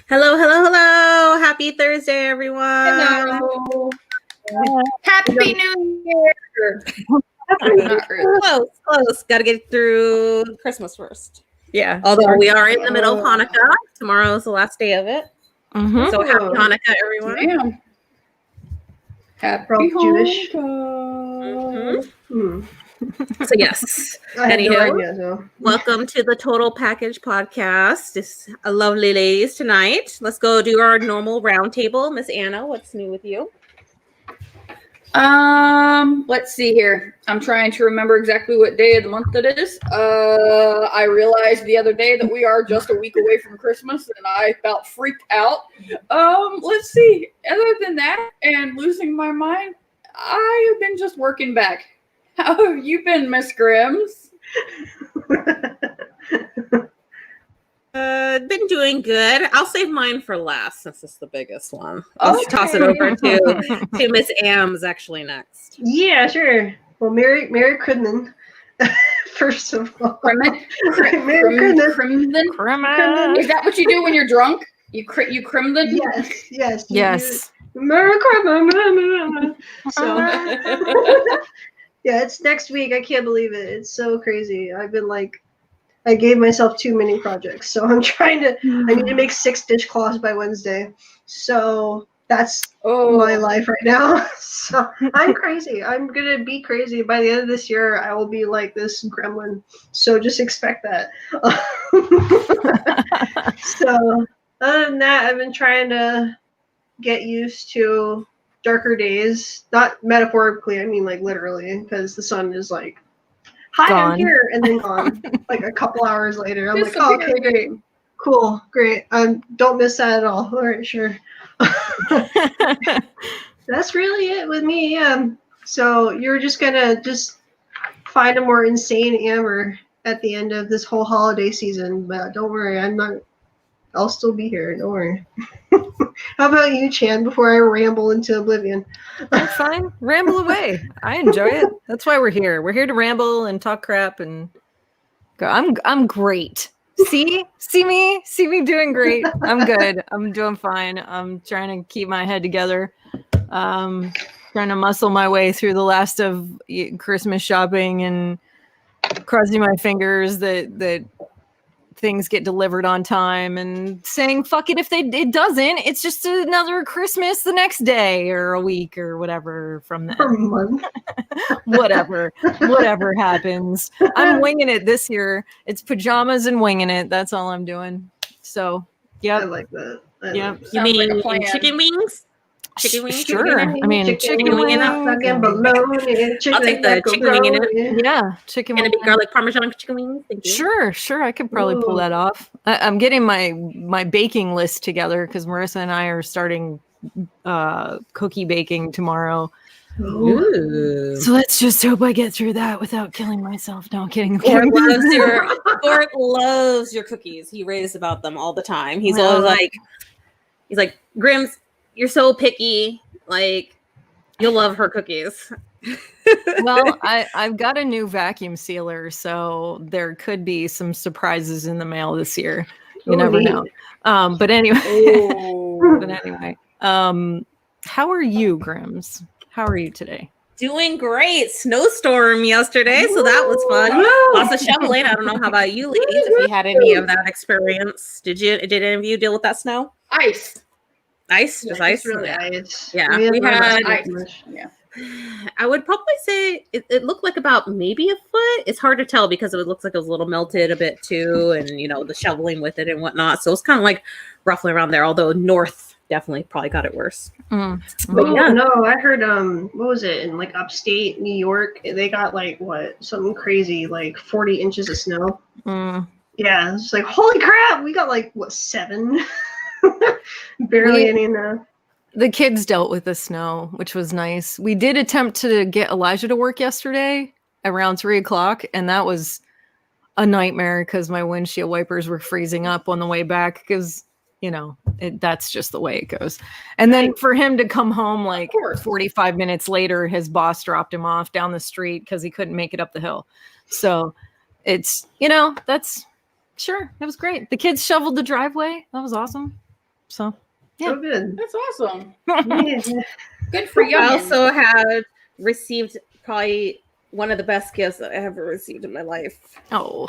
Hello, hello, hello. Happy Thursday, everyone. Hello. Happy New Year. Not really. Close. Got to get through Christmas first. Yeah. Although we are in the middle of Hanukkah. Tomorrow is the last day of it. Mm-hmm. So happy Hanukkah, everyone. Damn. Happy Jewish. Mm-hmm. So yes. I had no Anywho, idea, so. welcome to the Total Package Podcast. It's a lovely ladies tonight. Let's go do our normal roundtable. Miss Anna, what's new with you? Let's see here. I'm trying to remember exactly what day of the month it is. I realized the other day that we are just a week away from Christmas, and I about freaked out. Let's see. Other than that, and losing my mind, I have been just working back. How have you been, Miss Grims? Been doing good. I'll save mine for last since it's the biggest one. I'll toss it over to Miss Am's actually next. Yeah, sure. Well, Merry Crimson. First of all. Merry Crimson? Is that what you do when you're drunk? You crimson? Yes. Merry Crimson. So, yeah, it's next week. I can't believe it. It's so crazy. I've been I gave myself too many projects, so I'm trying to. I need to make 6 dishcloths by Wednesday, so that's my life right now. So I'm crazy. I'm gonna be crazy. By the end of this year, I will be like this gremlin. So just expect that. So other than that, I've been trying to get used to darker days. Not metaphorically, I mean like literally, because the sun is like, hi, gone. I'm here, and then gone. Like a couple hours later, I'm like, oh, okay, great, cool, great. Don't miss that at all. All right, sure. That's really it with me. Yeah. So you're just gonna find a more insane Amber at the end of this whole holiday season, but don't worry, I'll still be here. Don't worry. How about you, Chan? Before I ramble into oblivion. That's fine. Ramble away. I enjoy it. That's why we're here. We're here to ramble and talk crap and go. I'm great. See me doing great. I'm good. I'm doing fine. I'm trying to keep my head together. Trying to muscle my way through the last of Christmas shopping and crossing my fingers that things get delivered on time and saying fuck it if it doesn't. It's just another Christmas the next day or a week or whatever from then. For a month. whatever happens. I'm winging it this year. It's pajamas and winging it. That's all I'm doing. So yeah, I like that. Yep. You mean like chicken wings? Chicken wings? Sure. I mean, chicken wing. I'll take the chicken wing in it. Yeah, chicken Gonna wing. be garlic parmesan chicken wings. Thank you. Sure. I could probably pull that off. I'm getting my baking list together because Marissa and I are starting cookie baking tomorrow. Ooh. So let's just hope I get through that without killing myself. No, I'm kidding. Fort loves your cookies. He raves about them all the time. He's always like, Grims, you're so picky. Like, you'll love her cookies. Well, I've got a new vacuum sealer, so there could be some surprises in the mail this year. You never know. But anyway, how are you, Grims? How are you today? Doing great. Snowstorm yesterday, so that was fun. Lots of shoveling. I don't know how about you ladies, if you had any of that experience. Did any of you deal with that snow? Ice. Just ice? Really ice. Yeah, we had ice. Yeah. I would probably say it looked like about maybe a foot. It's hard to tell because it looks like it was a little melted a bit too, and the shoveling with it and whatnot. So it's kind of like roughly around there. Although north definitely probably got it worse. But yeah, no, I heard what was it in like upstate New York? They got something crazy, like 40 inches of snow. Yeah, it's like holy crap. We got 7. Barely any enough. The kids dealt with the snow, which was nice. We did attempt to get Elijah to work yesterday around 3:00, and that was a nightmare because my windshield wipers were freezing up on the way back because, that's just the way it goes. And then for him to come home 45 minutes later, his boss dropped him off down the street because he couldn't make it up the hill. So it's, that's sure. It was great. The kids shoveled the driveway. That was awesome. So So good. That's awesome. Yeah. Good for you. I also have received probably one of the best gifts that I ever received in my life. oh,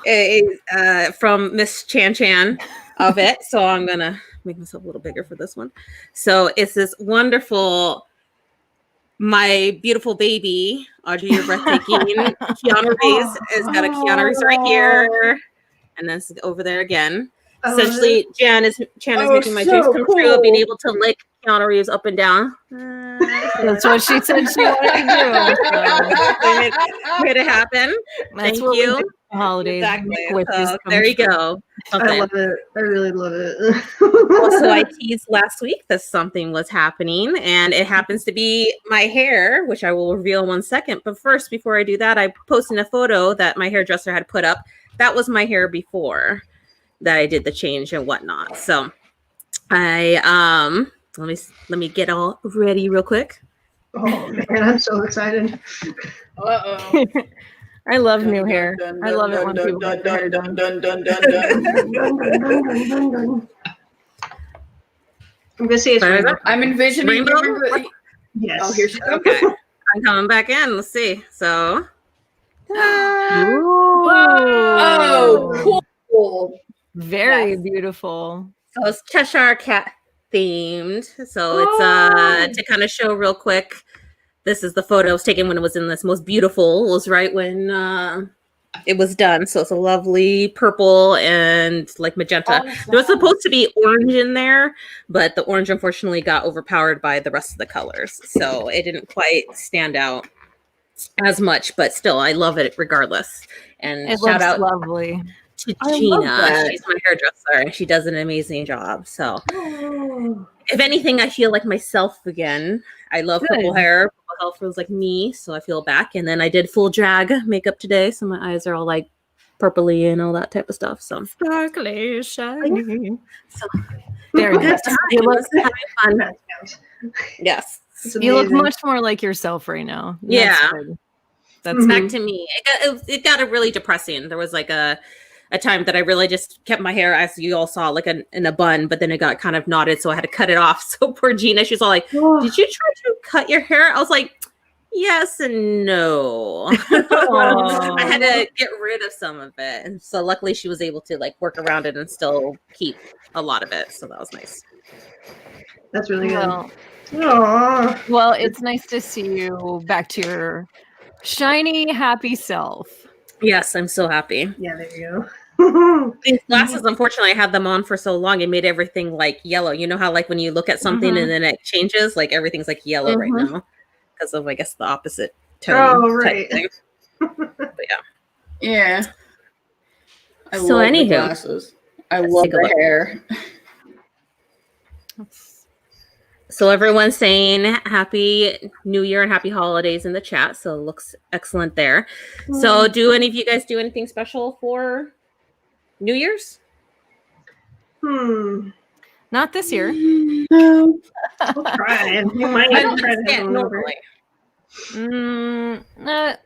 From Miss Chan Chan of it. So I'm gonna make myself a little bigger for this one. So it's this wonderful, my beautiful baby, Audrey, you're breathtaking. Keanu Reeves has got a Keanu Reeves right here, and then over there again. Essentially, Chan is making my dreams come true of being able to lick Keanu Reeves up and down. that's what she said she wanted to do. So Made it happen. that's Thank what you. we do for holidays. Exactly. Wishes So come there you true. go. I Something. love it. I really love it. Also, I teased last week that something was happening, and it happens to be my hair, which I will reveal in 1 second. But first, before I do that, I posted a photo that my hairdresser had put up. That was my hair before that I did the change and whatnot. So I let me get all ready real quick. Oh man, I'm so excited. Uh-oh. I love new hair. I love it when people get their hair done. I'm gonna say it's Sorry, rainbow. I'm envisioning. Rainbow? Yes. Oh, here she comes. Okay, I'm coming back in. Let's see. So. Oh, cool. Very Yes. beautiful. So it's Cheshire Cat themed. So it's to kind of show real quick. This is the photo I was taken when it was in this most beautiful. It was right when it was done. So it's a lovely purple and like magenta. There was supposed to be orange in there, but the orange unfortunately got overpowered by the rest of the colors. So it didn't quite stand out as much, but still I love it regardless. And It shout looks out lovely. to I love Gina. that. She's my hairdresser and she does an amazing job. So Oh. if anything, I feel like myself again. I love purple Good. hair. Purple hair feels like me, so I feel back. And then I did full drag makeup today, so my eyes are all like purpley and all that type of stuff. So Sparkly, shiny. So Very good good. time. You look, Having fun. That counts. Yes. It's you look amazing. much more like yourself right now. Yeah. That's good. That's Mhm. Back to me. It got really depressing. There was like a time that I really just kept my hair, as you all saw, like in a bun, but then it got kind of knotted, so I had to cut it off. So poor Gina, she's all like, Oh. "Did you try to cut your hair?" I was like, "Yes and no." I had to get rid of some of it, and so luckily she was able to like work around it and still keep a lot of it. So that was nice. That's really good. well, Aw. well, it's nice to see you back to your shiny, happy self. Yes, I'm so happy. Yeah, there you go. These glasses, unfortunately, I had them on for so long, it made everything like yellow. You know how like when you look at something Mhm. and then it changes, like everything's like yellow right Mhm. now because of I guess the opposite tone. Oh, type right. thing. But yeah. Yeah. I So love the anywho, glasses. I let's love take a the look. hair. So everyone's saying happy New Year and happy holidays in the chat. So it looks excellent there. So do any of you guys do anything special for New Year's? Not this year. No. We'll try. We might I don't try to have understand one over. normally.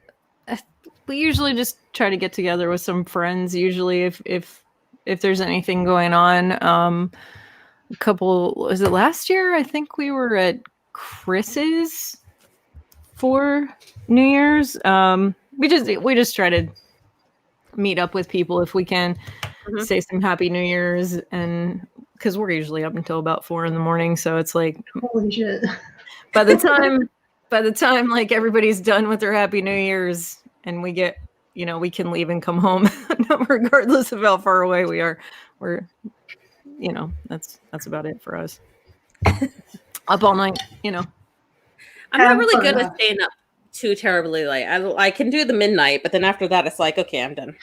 We usually just try to get together with some friends. Usually, if there's anything going on, was it last year? I think we were at Chris's for New Year's. We just try to meet up with people if we can, Mhm. say some Happy New Year's, and because we're usually up until about 4 a.m, so it's like Holy shit. by the time like everybody's done with their Happy New Year's and we get, we can leave and come home regardless of how far away we are. We're, that's about it for us. Up all night, I'm not Have really fun. good at staying up too terribly late. I can do the midnight, but then after that, it's like, okay, I'm done.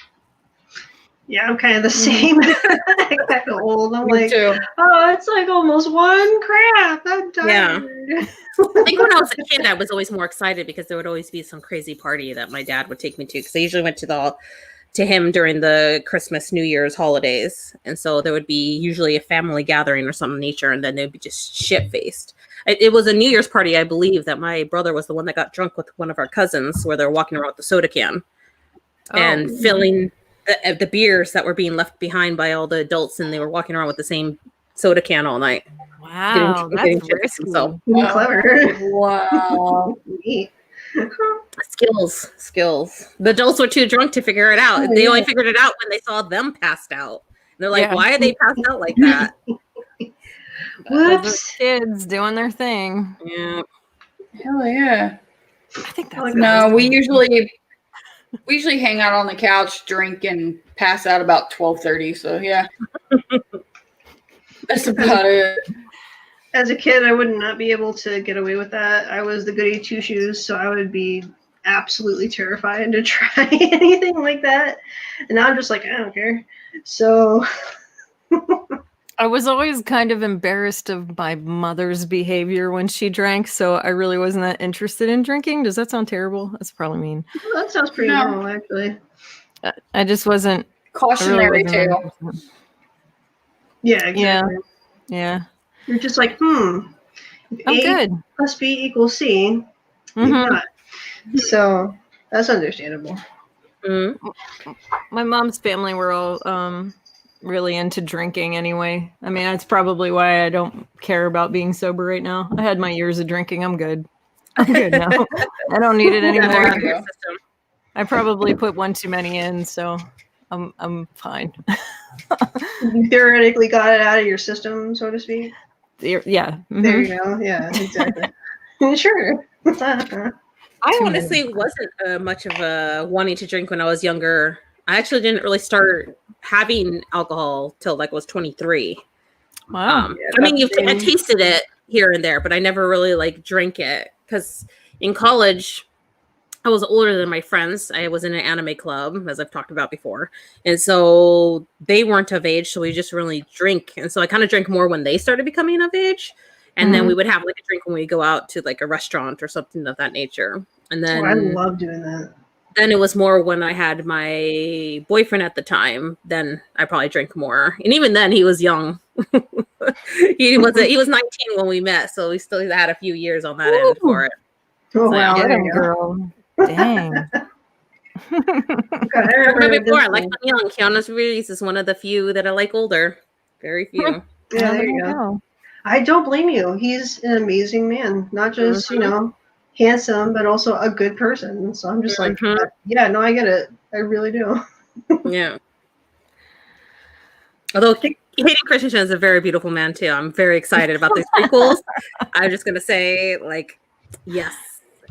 Yeah, I'm kind of the same. I got old. I'm Me like, too. oh, it's like almost one. Crap, I'm Yeah. tired. I think when I was a kid, I was always more excited because there would always be some crazy party that my dad would take me to. Because I usually went to him during the Christmas, New Year's holidays, and so there would be usually a family gathering or something of nature, and then they'd be just shit faced. It was a New Year's party, I believe, that my brother was the one that got drunk with one of our cousins, where they're walking around with the soda can and filling the beers that were being left behind by all the adults, and they were walking around with the same soda can all night. Wow, getting that's chips risky. himself. Clever. Wow. Neat. Skills. The adults were too drunk to figure it out. Oh, They yeah. only figured it out when they saw them passed out. They're like, Yeah. why are they passed out like that? Those Whoops. kids doing their thing. Yeah. Hell yeah. I think Like that's No, we usually hang out on the couch, drink, and pass out about 12:30. So yeah, that's about it. As a kid, I would not be able to get away with that. I was the goody two shoes, so I would be absolutely terrified to try anything like that. And now I'm just like, I don't care. So I was always kind of embarrassed of my mother's behavior when she drank, so I really wasn't that interested in drinking. Does that sound terrible? That's probably mean. well, that sounds pretty No. normal, actually. I just wasn't. I really Cautionary wasn't tale. interested. Yeah, exactly. Yeah, You're just like, if I'm A good. plus B equals C, you're Mhm. not. So that's understandable. Mm. My mom's family were all really into drinking anyway. I mean, that's probably why I don't care about being sober right now. I had my years of drinking. I'm good. I'm good now. I don't need it Yeah, they're out anymore. of your system. I probably put one too many in, so I'm fine. You theoretically got it out of your system, so to speak. Yeah. Mhm. There you go. Yeah, exactly. Sure. I Too honestly wasn't much of a wanting to drink when I was younger. I actually didn't really start having alcohol till like I was 23. Wow. I mean, I same. tasted it here and there, but I never really like drank it because in college I was older than my friends. I was in an anime club, as I've talked about before, and so they weren't of age, so we just really drink. And so I kind of drank more when they started becoming of age, and then we would have like a drink when we go out to like a restaurant or something of that nature. And then I love doing that. then it was more when I had my boyfriend at the time. Then I probably drank more, and even then he was young. he was 19 when we met, so we still had a few years on that end for it. Oh, So, wow. Get there him, you go. girl. Dang. God, I I remember remember before, I this like one. them young. Keanu Reeves is one of the few that I like older. Very few. Yeah, there you go. I don't blame you. He's an amazing man. Not just, handsome, but also a good person. So I'm just like, yeah, no, I get it. I really do. Yeah. Although Hayden Christensen is a very beautiful man too. I'm very excited about these prequels. I'm just gonna say, like, yes.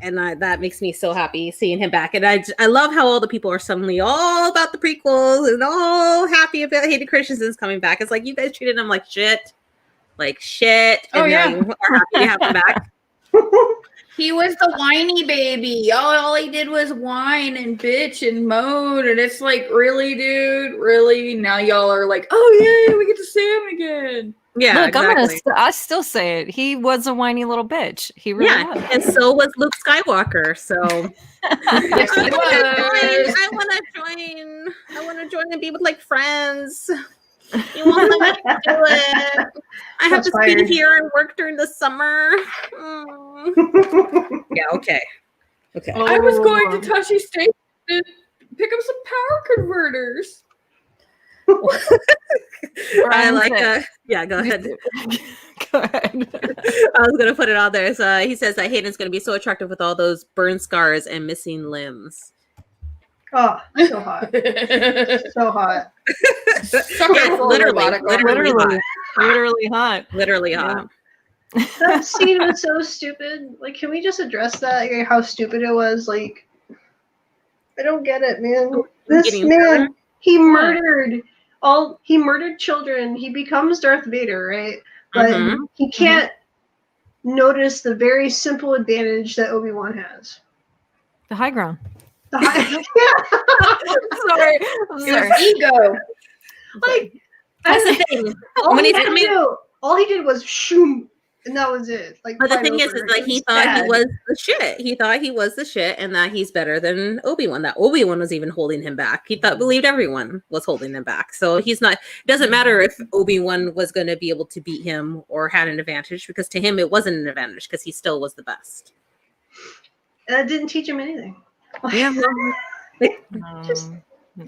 And that makes me so happy seeing him back. And I love how all the people are suddenly all about the prequels and all happy about Hayden Christensen's coming back. It's like you guys treated him like shit. And now you are happy to have him back. He was the whiny baby. All he did was whine and bitch and moan. And it's like, really, dude? Really? Now y'all are like, oh, yay, we get to see him again. Yeah, Look, exactly. I still say it. He was a whiny little bitch. He really was. And so was Luke Skywalker. So Yes, he was. I want to join and be with like friends. You won't let me do it. I have Shots to be fired. here and work during the summer. Yeah, okay. I was going to Tashi Station to pick up some power converters. I like yeah, go ahead. Go ahead. I was gonna put it on there. So he says that Hayden's gonna be so attractive with all those burn scars and missing limbs. Oh, so hot. So hot. Literally hot. That scene was so stupid. Like, can we just address that? Like, how stupid it was? Like, I don't get it, man. This man, he murdered children. He becomes Darth Vader, right? But he can't notice the very simple advantage that Obi-Wan has. The high ground. The high, I'm sorry. Ego. like, that's the thing. All he did was shoom, and that was it. Like, but the thing is like he thought he was the shit. He thought he was the shit, and that he's better than Obi-Wan. That Obi-Wan was even holding him back. He believed everyone was holding him back. So he's not. It doesn't matter if Obi-Wan was going to be able to beat him or had an advantage, because to him it wasn't an advantage because he still was the best. That didn't teach him anything. Yeah. Just, No.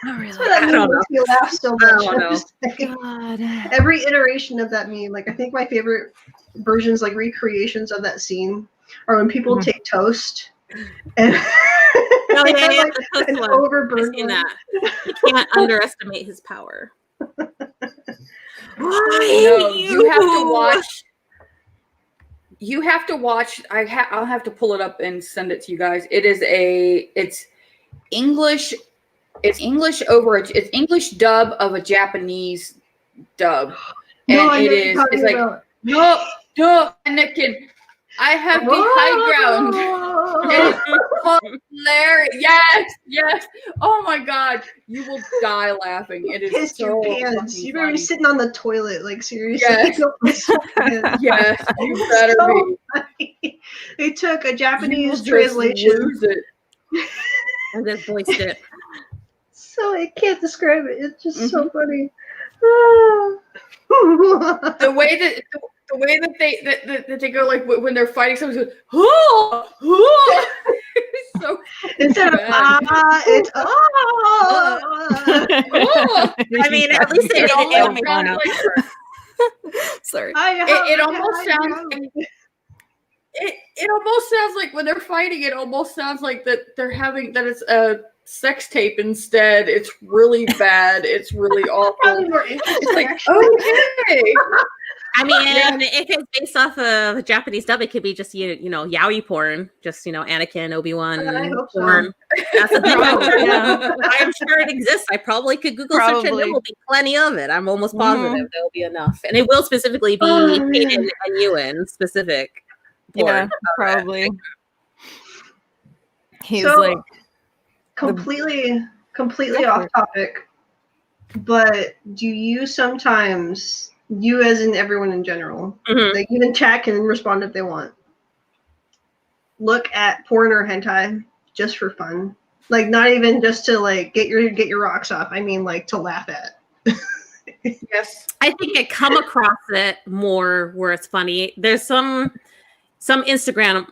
That's why that meme makes me laugh so much. don't know. God. Every iteration of that meme, like I think my favorite versions, like recreations of that scene, are when people take toast and Oh, they yeah, have, yeah, like, the toast an one. overburned I've seen one. that. You can't underestimate his power. No, you have to watch. You have to watch. I'll have to pull it up and send it to you guys. It's English. It's English dub of a Japanese dub, No, and I know what you're talking it's like about. no, Anakin, I have the high ground. It's hilarious. Yes. Oh my God, you will die laughing. It is Pissed so your pants. fucking You better be funny. sitting on the toilet, like seriously. Yes. Go piss your pants. Yes, you It's better so be. funny. They took a You will Japanese just translation, lose it. And just voiced it. so I can't describe it. It's just so funny. The way that they go, like when they're fighting someone goes, oh, it's so Instead of bad. it's I mean, at least they It made almost it anime sounds now. like Sorry. it almost sounds like it almost sounds like when they're fighting, it almost sounds like that they're having that it's a sex tape instead. It's really bad. It's really awful. probably more interesting. It's like, actually. okay. I mean, if it's based off of a Japanese dub, it could be just yaoi porn, just Anakin, Obi-Wan I hope so. porn. That's the thing. Probably, yeah. I'm sure it exists. I probably could Google search it. Probably. There will be plenty of it. I'm almost positive Mhm. there will be enough, and it will specifically be Oh, Hayden man. and Ewan specific. Yeah, Porn. probably. He's So, like, completely Go for off it. topic, but do you sometimes, you as in everyone in general, Mhm. like even chat can respond if they want, look at porn or hentai just for fun, like not even just to like get your rocks off, I mean like to laugh at? Yes. I think I come across it more where it's funny. There's some Instagram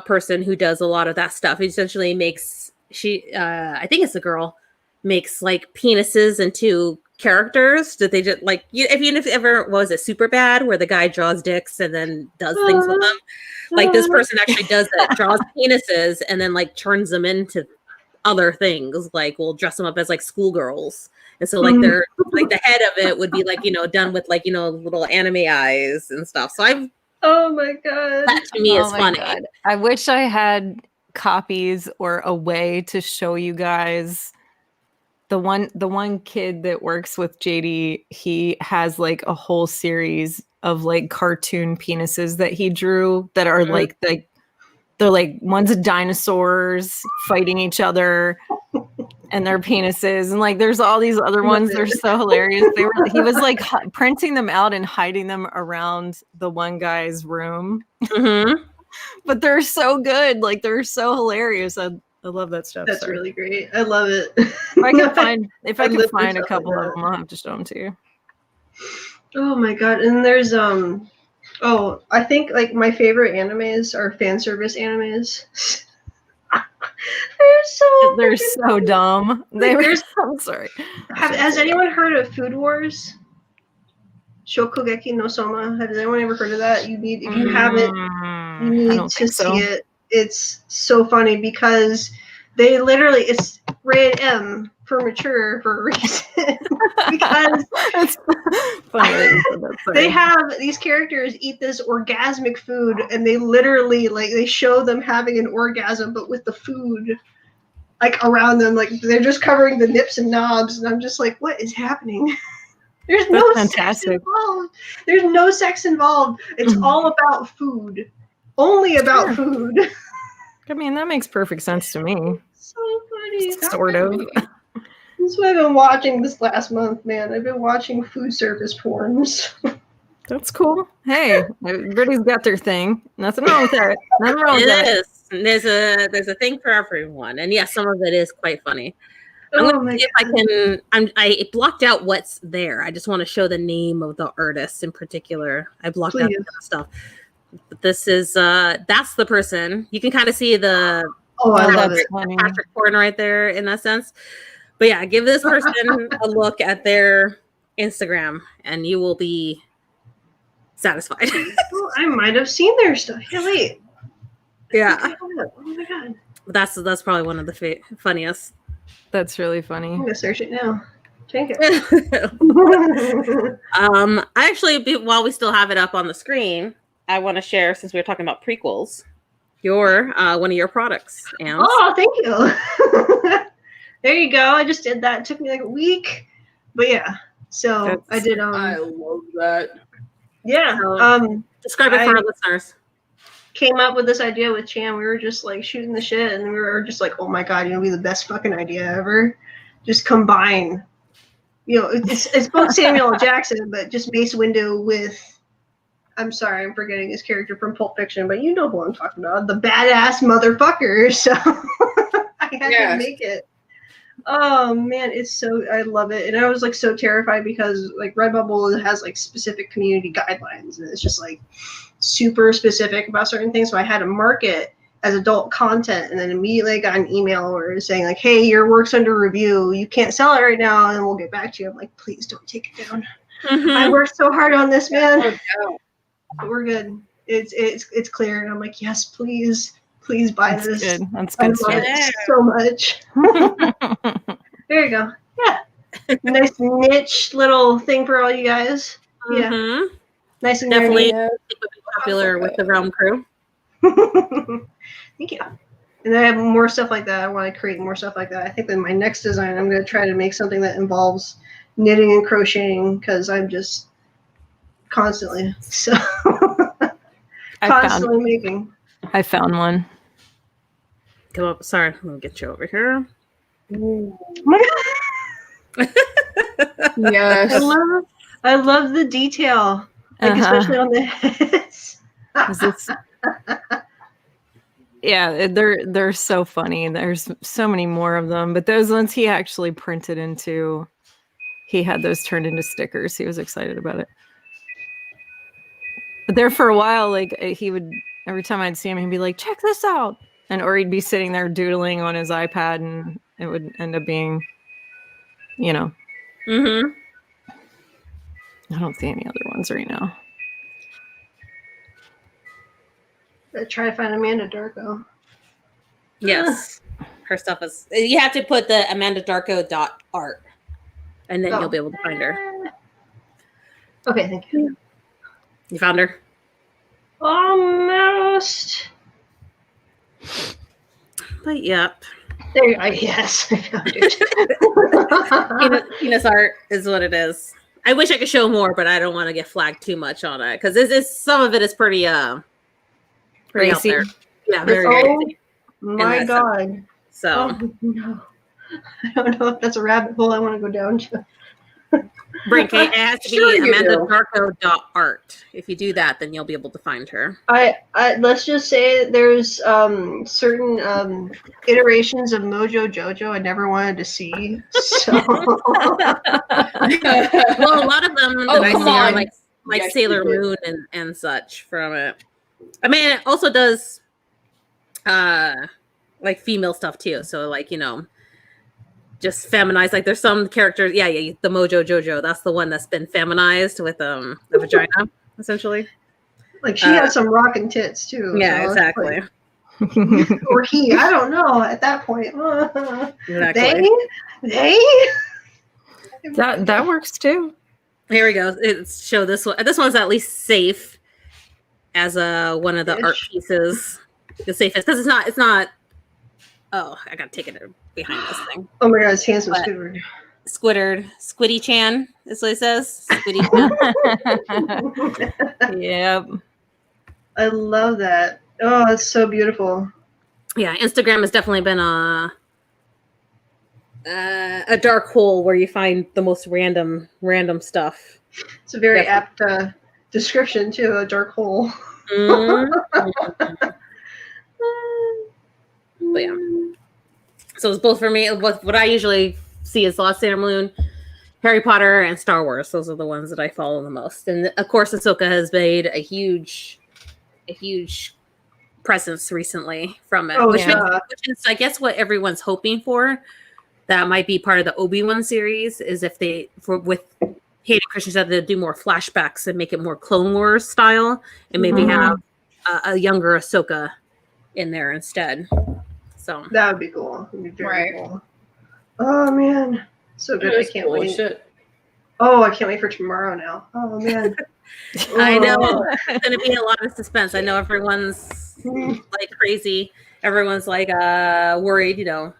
person who does a lot of that stuff. He essentially makes I think it's a girl, makes like penises into characters that they just like. Even if ever was it Super Bad where the guy draws dicks and then does things with them. Like this person actually does that, draws penises and then like turns them into other things. Like we'll dress them up as like schoolgirls. And so like they're like the head of it would be like, done with like, little anime eyes and stuff. So Oh my god. that to me is oh my funny. God. I wish I had copies or a way to show you guys. The one kid that works with JD, he has like a whole series of like cartoon penises that he drew that are like they're like one's dinosaurs fighting each other and their penises, and like there's all these other ones. They're so hilarious. He was like printing them out and hiding them around the one guy's room. Mm-hmm. But they're so good. Like they're so hilarious. I love that stuff. That's Sorry. really great. I love it. If I can I find live for a stuff couple like of them, I'll have to show them to you. Oh my god. And there's I think like my favorite animes are fan service animes. They're so dumb. I'm sorry. Has anyone heard of Food Wars? Shokugeki no Soma. Has anyone ever heard of that? If you haven't, you need to see it. It's so funny because they literally, it's rated M for mature for a reason. Because it's funny that you said that. Sorry. they have these characters eat this orgasmic food, and they literally they show them having an orgasm, but with the food like around them, like they're just covering the nips and knobs, and I'm just like, what is happening? There's no sex involved. There's no sex involved. It's all about food. Only about food. I mean, that makes perfect sense to me. So funny. Sort of. That's what I've been watching this last month, man. I've been watching food service porns. That's cool. Hey, everybody's got their thing. Nothing wrong with that. Nothing wrong with that. It is. There's a thing for everyone, and yes, some of it is quite funny. I'm Oh gonna my see if I can. I blocked out what's there. I just want to show the name of the artist in particular. I blocked out the stuff. But this is that's the person. You can kind of see the I love it. Patrick Horn right there in that sense. But yeah, give this person a look at their Instagram and you will be satisfied. Oh, I might have seen their stuff. Yeah, wait. Yeah. Oh my god. That's probably one of the funniest. That's really funny. I'm gonna search it now. Take it. Actually, while we still have it up on the screen, I want to share, since we were talking about prequels, your one of your products. Ams. Oh, thank you. There you go. I just did that. It took me like a week, but yeah. So I did. I love that. Yeah. So, describe it for our listeners. Came up with this idea with Chan. We were just like shooting the shit, and we were just like, "Oh my god, you know, be the best fucking idea ever." Just combine. You know, it's both Samuel L. Jackson, but just Mace Windu with. I'm sorry, I'm forgetting his character from Pulp Fiction, but you know who I'm talking about. The badass motherfucker. So I had to make it. Oh man, it's so, I love it. And I was like so terrified because like Redbubble has like specific community guidelines and it's just like super specific about certain things. So I had to mark it as adult content, and then immediately I got an email where it was saying like, hey, your work's under review. You can't sell it right now and we'll get back to you. I'm like, please don't take it down. I worked so hard on this, man. But we're good. It's clear. And I'm like, yes, please buy That's this. good. That's good I love it so much. There you go. Yeah. Nice niche little thing for all you guys. Yeah. Nice and definitely nerdy. popular with the Realm crew. Thank you. And I have more stuff like that. I want to create more stuff like that. I think that my next design, I'm going to try to make something that involves knitting and crocheting because I'm just constantly making. I found one. Come up. Sorry, let me get you over here. Oh my god. Yes. I love the detail. Like especially on the heads. Yeah, they're so funny. There's so many more of them, but those ones he actually printed into. He had those turned into stickers. He was excited about it. But there for a while, like he would, every time I'd see him, he'd be like, "Check this out," or he'd be sitting there doodling on his iPad, and it would end up being, you know. I don't see any other ones right now. Try to find Amanda Darko. Yes. Her stuff is, you have to put the amandadarko.art and then you'll be able to find her. Okay, thank you. You found her? Almost. But yep. There you go. Yes, I found it. Penis art is what it is. I wish I could show more, but I don't want to get flagged too much on it because some of it is pretty pretty out there. Yeah, very crazy. My god. So no. I don't know if that's a rabbit hole I want to go down to. Brink, it has to be amandadarko.art. If you do that, then you'll be able to find her. I let's just say there's certain iterations of Mojo Jojo I never wanted to see. So well, a lot of them that I see are like Sailor Moon and such from it. I mean, it also does like female stuff too. So like, you know, just feminized. Like there's some characters, yeah, the Mojo Jojo. That's the one that's been feminized with the vagina, essentially. Like she has some rocking tits too. Yeah, so exactly. Like, or he, I don't know. At that point, exactly. They. That works too. Here we go. Show this one. This one's at least safe as one of the art pieces. The safest because it's not. Oh, I gotta take it behind this thing. Oh my god, his hands are Squidward. Squiddy Chan is what it says. Squiddy Chan. Yep. I love that. Oh, it's so beautiful. Yeah, Instagram has definitely been a dark hole where you find the most random stuff. It's a very apt description too, a dark hole. But yeah. So it's both for me. What I usually see is Lost Sailor Moon, Harry Potter, and Star Wars. Those are the ones that I follow the most. And of course, Ahsoka has made a huge presence recently from it, which is, I guess, what everyone's hoping for. that might be part of the Obi-Wan series, is if they, with Hayden Christensen, they'll do more flashbacks and make it more Clone Wars style, and maybe have a younger Ahsoka in there instead. So that would be cool. It'd be very cool. Oh man, so good! I can't wait. Shit. Oh, I can't wait for tomorrow now. Oh man, I know it's gonna be a lot of suspense. I know everyone's like crazy. Everyone's like worried. You know,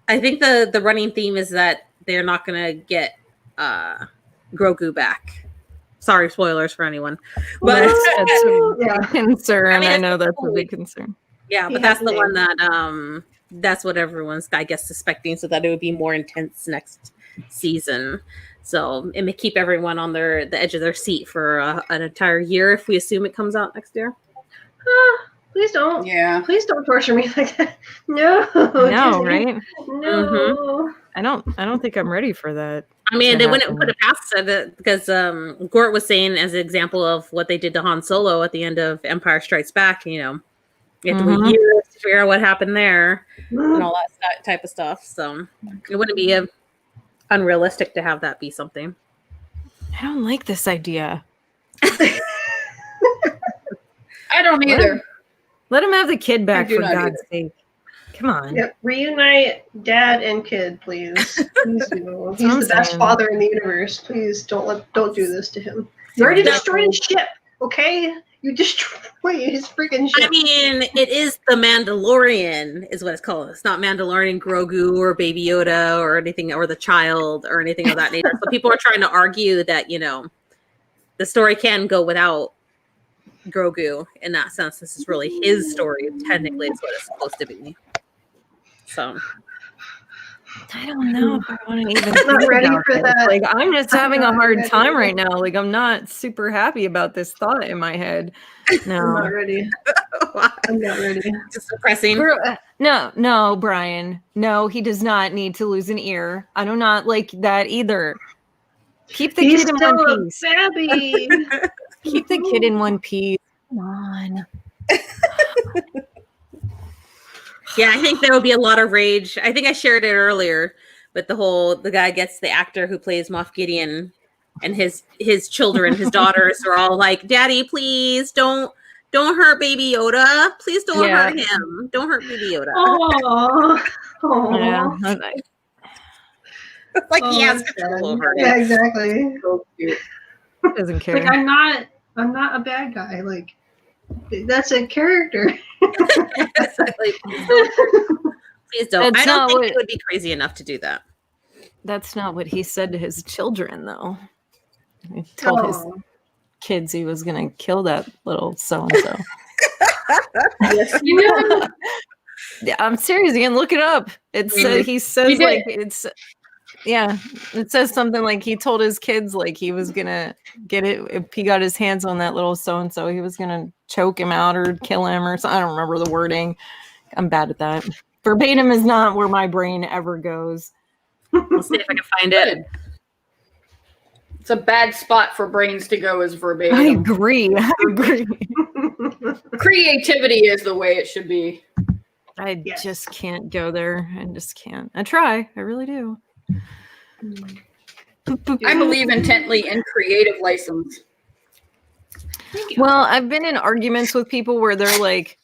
I think the running theme is that they're not gonna get Grogu back. Sorry, spoilers for anyone, but that's a concern. I know that's cool. a big concern. Yeah, but that's the one that that's what everyone's, I guess, suspecting, so that it would be more intense next season. So it may keep everyone on the edge of their seat for an entire year if we assume it comes out next year. Please don't. Yeah. Please don't torture me like that. No. No, right? No. I don't think I'm ready for that. I mean, they wouldn't put it past it because Gort was saying, as an example of what they did to Han Solo at the end of Empire Strikes Back, you know, you have to wait years to figure out what happened there and all that type of stuff. So it wouldn't be unrealistic to have that be something. I don't like this idea. I don't either. Let him have the kid back, for God's sake. Come on. Yep. Reunite dad and kid, please. Please do. He's the best father in the universe. Please don't do this to him. You already destroyed his ship, okay? You destroyed his freaking ship. I mean, it is the Mandalorian, is what it's called. It's not Mandalorian Grogu or Baby Yoda or anything, or the child or anything of that nature. So people are trying to argue that, you know, the story can go without Grogu in that sense. This is really his story. Technically, it's what it's supposed to be. So I don't know if I want to even. I'm not ready for that. Like, I'm just having a hard time right now. Like, I'm not super happy about this thought in my head. No, I'm not ready. I'm not ready. Just depressing. No, Brian. No, he does not need to lose an ear. I do not like that either. Keep the kid in one piece. Babby. Keep the kid in one piece. Come on. Yeah, I think there will be a lot of rage. I think I shared it earlier, but the guy gets the actor who plays Moff Gideon, and his children, his daughters are all like, "Daddy, please don't hurt Baby Yoda. Please don't hurt him. Don't hurt Baby Yoda." Oh, yeah. Like he has control over it. Yeah, exactly. So cute. Doesn't care. Like I'm not a bad guy. Like that's a character. Exactly. Please don't. I don't think he would be crazy enough to do that. That's not what he said to his children, though. He told his kids he was going to kill that little so-and-so. Yes, you know. Yeah, I'm serious. You can look it up. It said he says like it's. Yeah, it says something like he told his kids like he was gonna get it if he got his hands on that little so-and-so, he was gonna choke him out or kill him or something. I don't remember the wording. I'm bad at that. Verbatim is not where my brain ever goes. We'll see if I can find it. It's a bad spot for brains to go as verbatim. I agree. Creativity is the way it should be. I just can't go there. I just can't. I try. I really do. I believe intently in creative license. Well, I've been in arguments with people where they're like,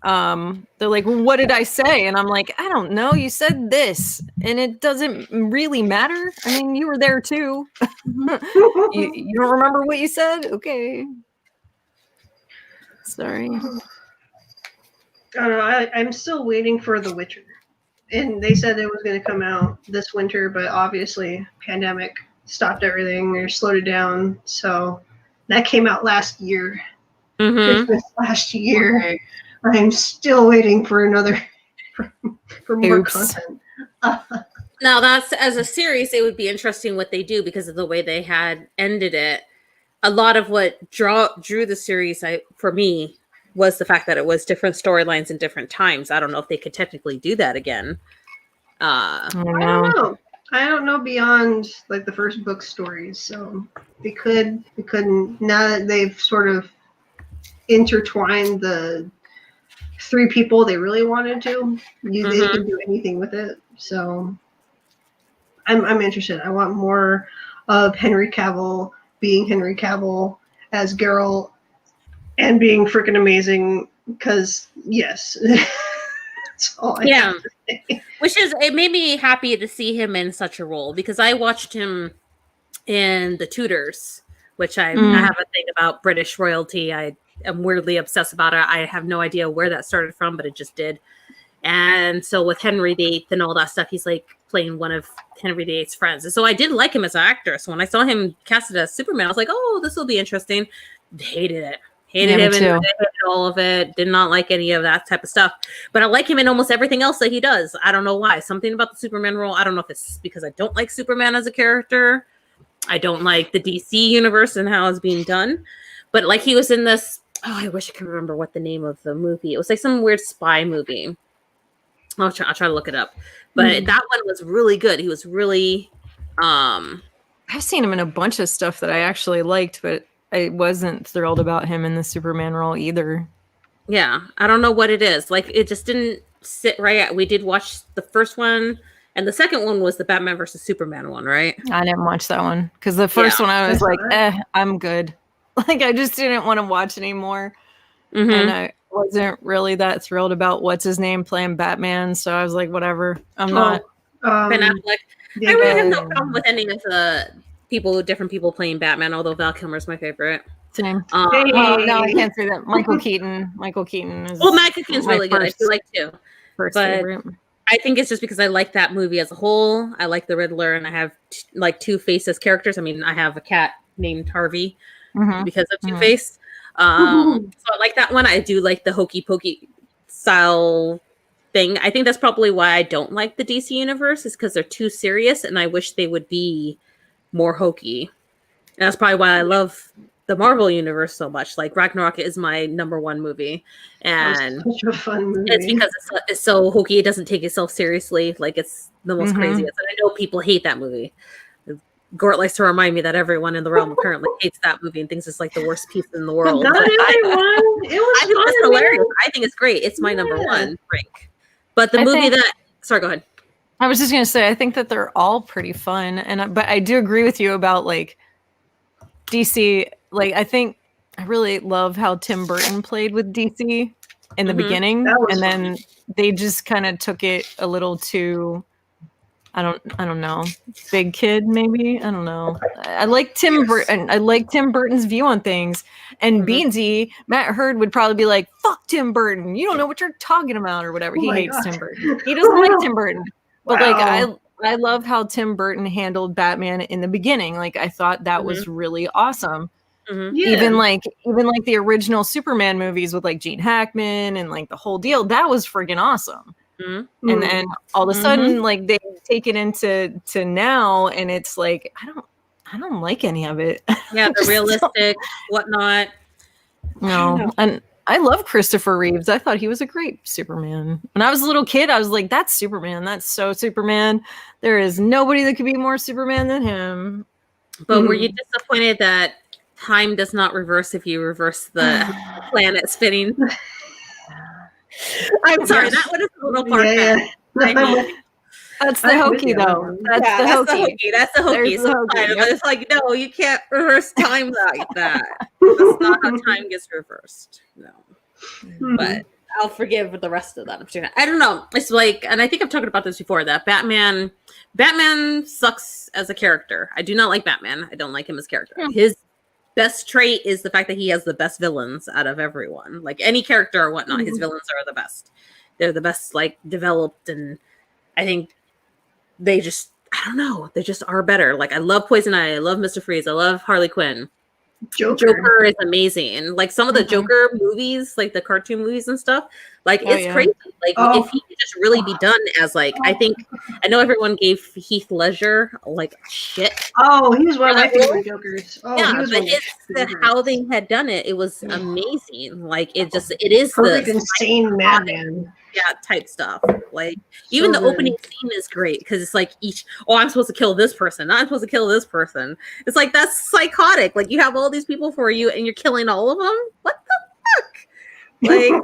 well, what did I say? And I'm like, I don't know. You said this, and it doesn't really matter. I mean, you were there too. you don't remember what you said? Okay. Sorry. I don't know. I'm still waiting for The Witcher. And they said it was going to come out this winter, but obviously pandemic stopped everything or slowed it down. So that came out last year. Christmas last year. Okay. I'm still waiting for for more content. Now that's, as a series, it would be interesting what they do because of the way they had ended it. A lot of what drew the series for me was the fact that it was different storylines in different times. I don't know if they could technically do that again. I don't know. I don't know beyond like the first book stories. So they could, they couldn't. Now that they've sort of intertwined the three people they really wanted to, they can do anything with it. So I'm interested. I want more of Henry Cavill being Henry Cavill as Geralt and being freaking amazing. Because yes, that's all I Yeah. have to say. Which is, it made me happy to see him in such a role because I watched him in The Tudors, which I have a thing about British royalty. I am weirdly obsessed about it. I have no idea where that started from, but it just did. And so with Henry VIII and all that stuff, he's like playing one of Henry VIII's friends. And so I did like him as an actor. So when I saw him casted as Superman, I was like, oh, this will be interesting. Hated it. Hated him and hated all of it. Did not like any of that type of stuff. But I like him in almost everything else that he does. I don't know why. Something about the Superman role. I don't know if it's because I don't like Superman as a character. I don't like the DC universe and how it's being done. But like he was in this, I wish I could remember what the name of the movie. It was like some weird spy movie. I'll try to look it up. But that one was really good. He was really I've seen him in a bunch of stuff that I actually liked, but I wasn't thrilled about him in the Superman role either. Yeah, I don't know what it is. Like it just didn't sit right. We did watch the first one, and the second one was the Batman versus Superman one, right? I didn't watch that one because the first one I was like, I'm good. Like I just didn't want to watch anymore, and I wasn't really that thrilled about what's his name playing Batman. So I was like, whatever. I'm not. Ben Affleck. I really have no problem with any of the different people playing Batman. Although Val Kilmer's my favorite. Same. No, I can't say that. Michael Keaton. Michael Keaton is. Well, Michael Keaton's really good. I do like too. First favorite. I think it's just because I like that movie as a whole. I like the Riddler, and I have like Two-Face as characters. I mean, I have a cat named Harvey because of Two-Face. So I like that one. I do like the hokey pokey style thing. I think that's probably why I don't like the DC universe, is because they're too serious, and I wish they would be more hokey. And that's probably why I love the Marvel universe so much. Like Ragnarok is my #1 movie, and such a fun movie. it's because it's so hokey. It doesn't take itself seriously. Like it's the most craziest. And I know people hate that movie. Gort likes to remind me that everyone in the realm apparently hates that movie and thinks it's like the worst piece in the world. Not everyone. It was I think it's hilarious. I think it's great. It's my #1 rank. But the movie sorry, go ahead. I was just gonna say, I think that they're all pretty fun, but I do agree with you about like DC. Like, I think I really love how Tim Burton played with DC in the beginning, and then they just kind of took it a little too. I don't know. Big kid, maybe. I don't know. I like Tim Burton. I like Tim Burton's view on things. And Beansy, Matt Hurd would probably be like, "Fuck Tim Burton. You don't know what you're talking about," or whatever. He hates Tim Burton. He doesn't like Tim Burton. But like, I love how Tim Burton handled Batman in the beginning. Like, I thought that was really awesome. Even like the original Superman movies with like Gene Hackman and like the whole deal. That was friggin' awesome. And then all of a sudden, like they take it into now, and it's like I don't like any of it. Yeah, the realistic whatnot. No, and I love Christopher Reeves. I thought he was a great Superman. When I was a little kid, I was like, "That's Superman. That's so Superman. There is nobody that could be more Superman than him." But were you disappointed that time does not reverse if you reverse the planet spinning? I'm sorry, that one is a little far fetched. That's the hokey, though. That's the hokey. That's the hokey. But it's like, no, you can't reverse time like that. That's not how time gets reversed. No. But I'll forgive the rest of that. I don't know. It's like, and I think I've talked about this before, that Batman sucks as a character. I do not like Batman. I don't like him as a character. His best trait is the fact that he has the best villains out of everyone. Like any character or whatnot, his villains are the best. They're the best, like, developed, and I think they just, I don't know, they just are better. Like, I love Poison Ivy, I love Mr. Freeze, I love Harley Quinn. Joker is amazing. Like some of the Joker movies, like the cartoon movies and stuff, like it's crazy. Like if he could just really be done as like, I know everyone gave Heath Ledger like shit. Oh, he was one of my favorite Jokers. Oh, yeah, but how they had done it, it was amazing. Like it is perfect, insane madman. Yeah, type stuff. Like even the opening scene is great because it's like I'm supposed to kill this person. I'm supposed to kill this person. It's like that's psychotic. Like you have all these people for you and you're killing all of them. What the fuck? Like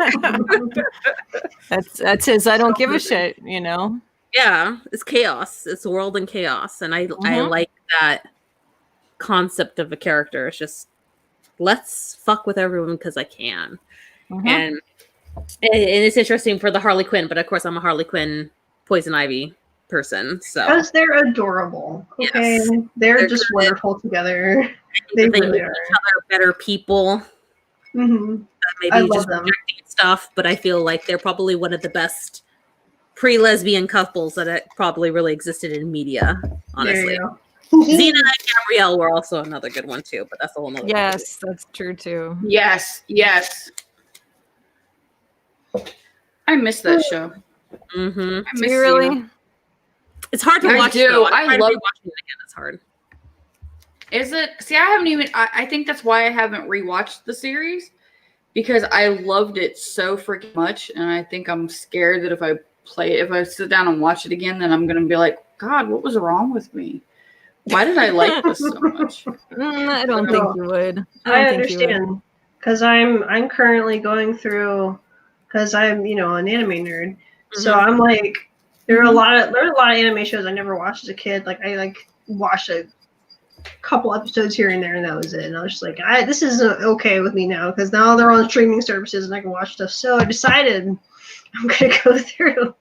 that's his. I don't give a shit. You know. Yeah, it's chaos. It's a world in chaos, and I like that concept of a character. It's just let's fuck with everyone because I can, and it's interesting for the Harley Quinn. But of course, I'm a Harley Quinn Poison Ivy person, so Because they're adorable. Okay, yes, they're just wonderful together. They They make really each are. other better people. Mm-hmm. I Maybe love just them. projecting stuff, but I feel like they're probably one of the best pre-lesbian couples that probably really existed in media. Honestly, There you Xena go. and Gabrielle were also another good one too, but that's a whole nother. Yes, that's true too. Yes, yes. I miss that show. Mm-hmm. I Do miss you really? Xena. It's hard to I watch. do. Though. I'm I trying love to watch it again. It's hard. Is it? See, I haven't even. I think that's why I haven't rewatched the series because I loved it so freaking much, and I think I'm scared that if I sit down and watch it again, then I'm gonna be like, God, what was wrong with me? Why did I like this so much? I don't think you would. I don't think you would. understand because I'm currently going through because I'm an anime nerd, so I'm like there are a lot of anime shows I never watched as a kid. Like I watched a couple episodes here and there, and that was it. And I was just like, this isn't okay with me now because now they're on streaming services and I can watch stuff. So I decided I'm gonna go through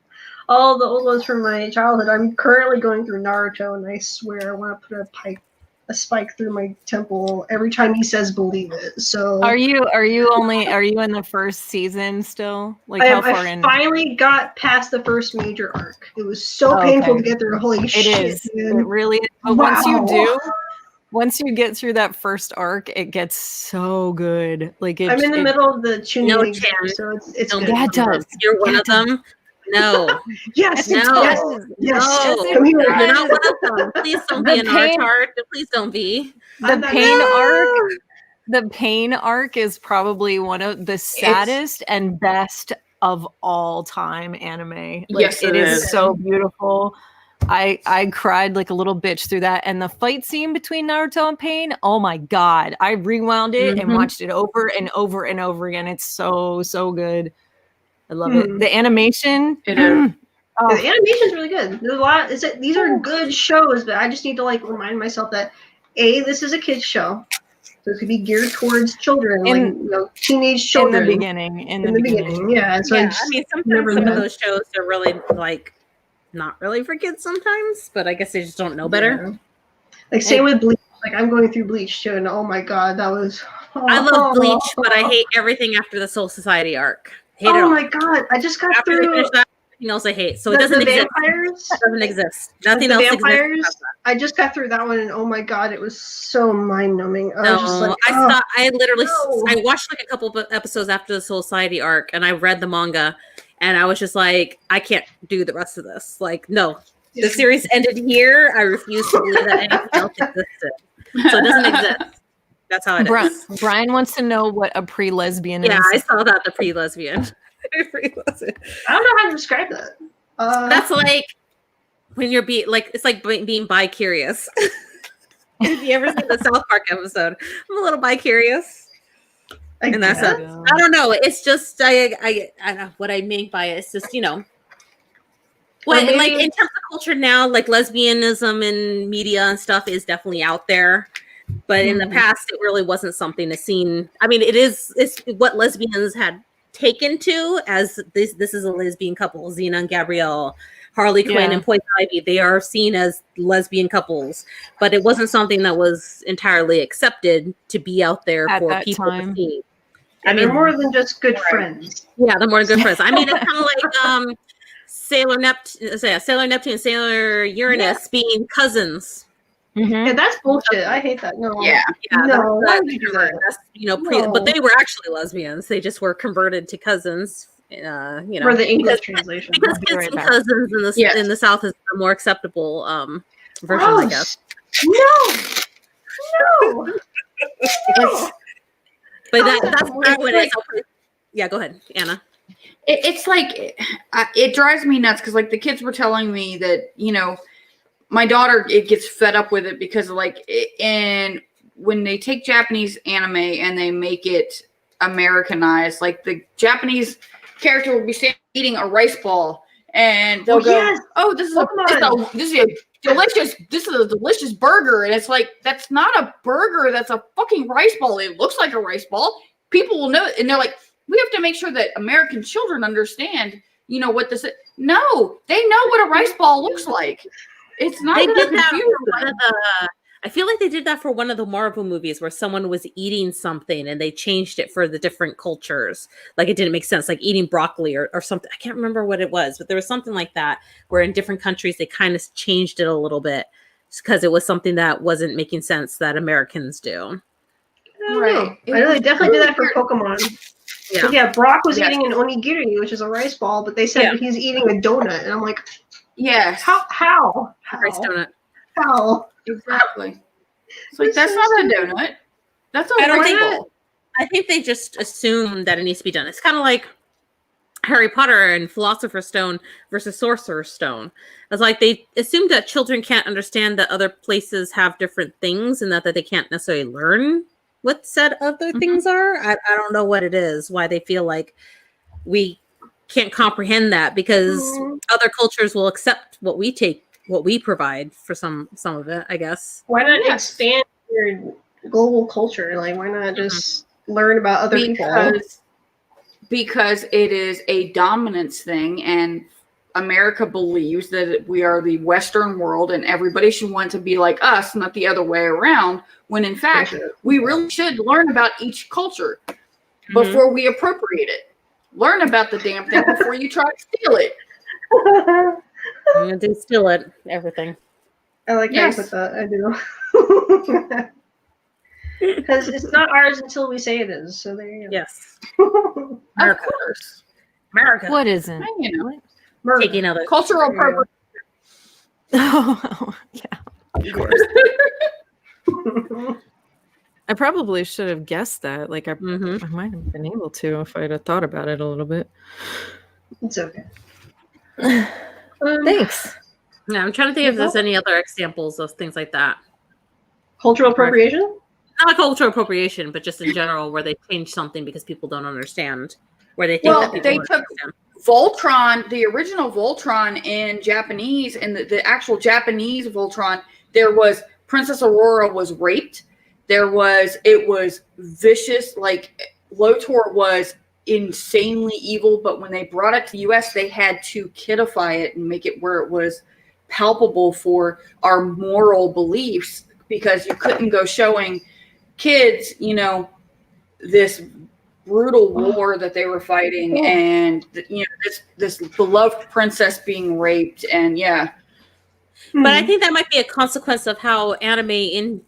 all the old ones from my childhood. I'm currently going through Naruto, and I swear I want to put a spike through my temple every time he says "believe it." So Are you in the first season still? Like how far I in? finally got past the first major arc. It was so painful to get through. Holy shit! It is. Man. It really is. But once you get through that first arc, it gets so good. Like I'm in the middle of the tuning No exam, chance. so it's good. Yeah, it does. You're one of them. No. Yes, No. yes, yes. No. Come here. You're not one of them. Please don't be an Artard. Please don't be. The pain arc is probably one of the saddest and best of all time anime. Like, Yes, it is so beautiful. I cried like a little bitch through that. And the fight scene between Naruto and Pain, oh my god. I rewound it and watched it over and over and over again. It's so good. I love it. The animation. It is. The animation's really good. There's a lot. These are good shows, but I just need to remind myself that this is a kids show, so it could be geared towards children, teenage children. In the beginning, yeah. So I mean, sometimes some of those shows are really not really for kids sometimes, but I guess they just don't know better. Yeah. Same with Bleach. I'm going through Bleach too, and oh my god, that was. I love Bleach, but I hate everything after the Soul Society arc. Hate it all. My god, I just got after through. They finish that, everything else I hate. So it doesn't exist. Vampires? It doesn't exist. Nothing else vampires, exists. I just got through that one, and oh my god, it was so mind numbing. I literally I watched a couple of episodes after the Soul Society arc, and I read the manga, and I was just like, I can't do the rest of this. No, the series ended here. I refuse to believe that anything else existed. So it doesn't exist. That's how it is. Brian wants to know what a pre-lesbian is. Yeah, I saw that, the pre-lesbian. I don't know how to describe that. That's when you're it's like being bi-curious. If you ever seen the South Park episode, I'm a little bi-curious. In that sense. I don't know. It's just I don't know what I mean by it. It's just, in terms of culture now, lesbianism in media and stuff is definitely out there. But in the past, it really wasn't something to seen. I mean, it's what lesbians had taken to as this is a lesbian couple, Xena and Gabrielle, Harley Quinn and Poison Ivy. They are seen as lesbian couples, but it wasn't something that was entirely accepted to be out there at for people to see. They're more than just good friends. Yeah, they're more than good friends. I mean, it's kind of like Sailor Neptune and Sailor Uranus being cousins. Yeah, that's bullshit. I hate that. No. Yeah. No. Why would you do that? That's, but they were actually lesbians. They just were converted to cousins. For the English translation. Because kids and cousins in the South is a more acceptable version, I guess. No. But that's what it is. Yeah, go ahead, Anna. It's it drives me nuts because the kids were telling me that my daughter gets fed up with it because and when they take Japanese anime and they make it Americanized, the Japanese character will be eating a rice ball and they'll go, yes. "Oh, this is a delicious burger," and it's like, that's not a burger. That's a fucking rice ball. It looks like a rice ball. People will know, and they're like, we have to make sure that American children understand, what this is. No, they know what a rice ball looks like. It's not. They did that for one of the. I feel like they did that for one of the Marvel movies where someone was eating something and they changed it for the different cultures. Like it didn't make sense, like eating broccoli or something. I can't remember what it was, but there was something like that where in different countries they kind of changed it a little bit because it was something that wasn't making sense that Americans do. Right. I know they definitely did that for Pokemon. Yeah, Brock was eating an onigiri, which is a rice ball, but they said he's eating a donut, and I'm like, yes, how? Rice donut. How? Exactly. It's like, that's not a donut. That's a rice ball. I think they just assume that it needs to be done. It's kind of like Harry Potter and Philosopher's Stone versus Sorcerer's Stone. It's like they assume that children can't understand that other places have different things and that they can't necessarily learn what said other things are. I don't know what it is, why they feel like we can't comprehend that, because other cultures will accept what we provide for some of it, I guess. Why not expand your global culture? Like, why not just learn about other people? Because it is a dominance thing, and America believes that we are the Western world and everybody should want to be like us, not the other way around, when in fact, we really should learn about each culture before we appropriate it. Learn about the damn thing before you try to steal it. They steal it, everything. I like how you put that. I do. Because it's not ours until we say it is. So there you go. Yes. Of course. America. What isn't? Taking other cultural appropriation. Oh, yeah. Of course. I probably should have guessed that. Like I might have been able to if I'd have thought about it a little bit. It's okay. Thanks. Yeah, I'm trying to think if there's any other examples of things like that. Cultural appropriation? Not cultural appropriation, but just in general, where they change something because people don't understand. Where they think that people they took Voltron, the original Voltron in Japanese, and the actual Japanese Voltron, there was Princess Aurora was raped. It was vicious, like Lotor was insanely evil, but when they brought it to the US, they had to kidify it and make it where it was palpable for our moral beliefs, because you couldn't go showing kids, this brutal war that they were fighting, and this beloved princess being raped, and But I think that might be a consequence of how anime in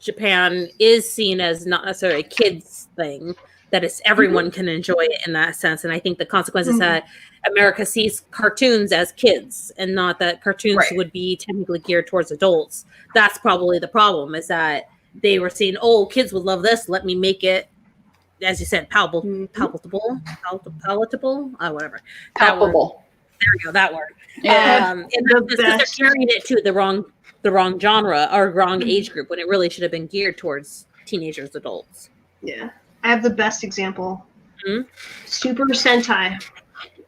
Japan is seen as not necessarily a kid's thing, that it's everyone can enjoy it in that sense. And I think the consequence is that America sees cartoons as kids and not that cartoons would be technically geared towards adults. That's probably the problem, is that they were seeing, kids would love this. Let me make it, as you said, palatable, whatever. Palpable. There you go, that word. Yeah. And because they're carrying it to the wrong genre or wrong age group, when it really should have been geared towards teenagers, adults. Yeah. I have the best example. Super Sentai.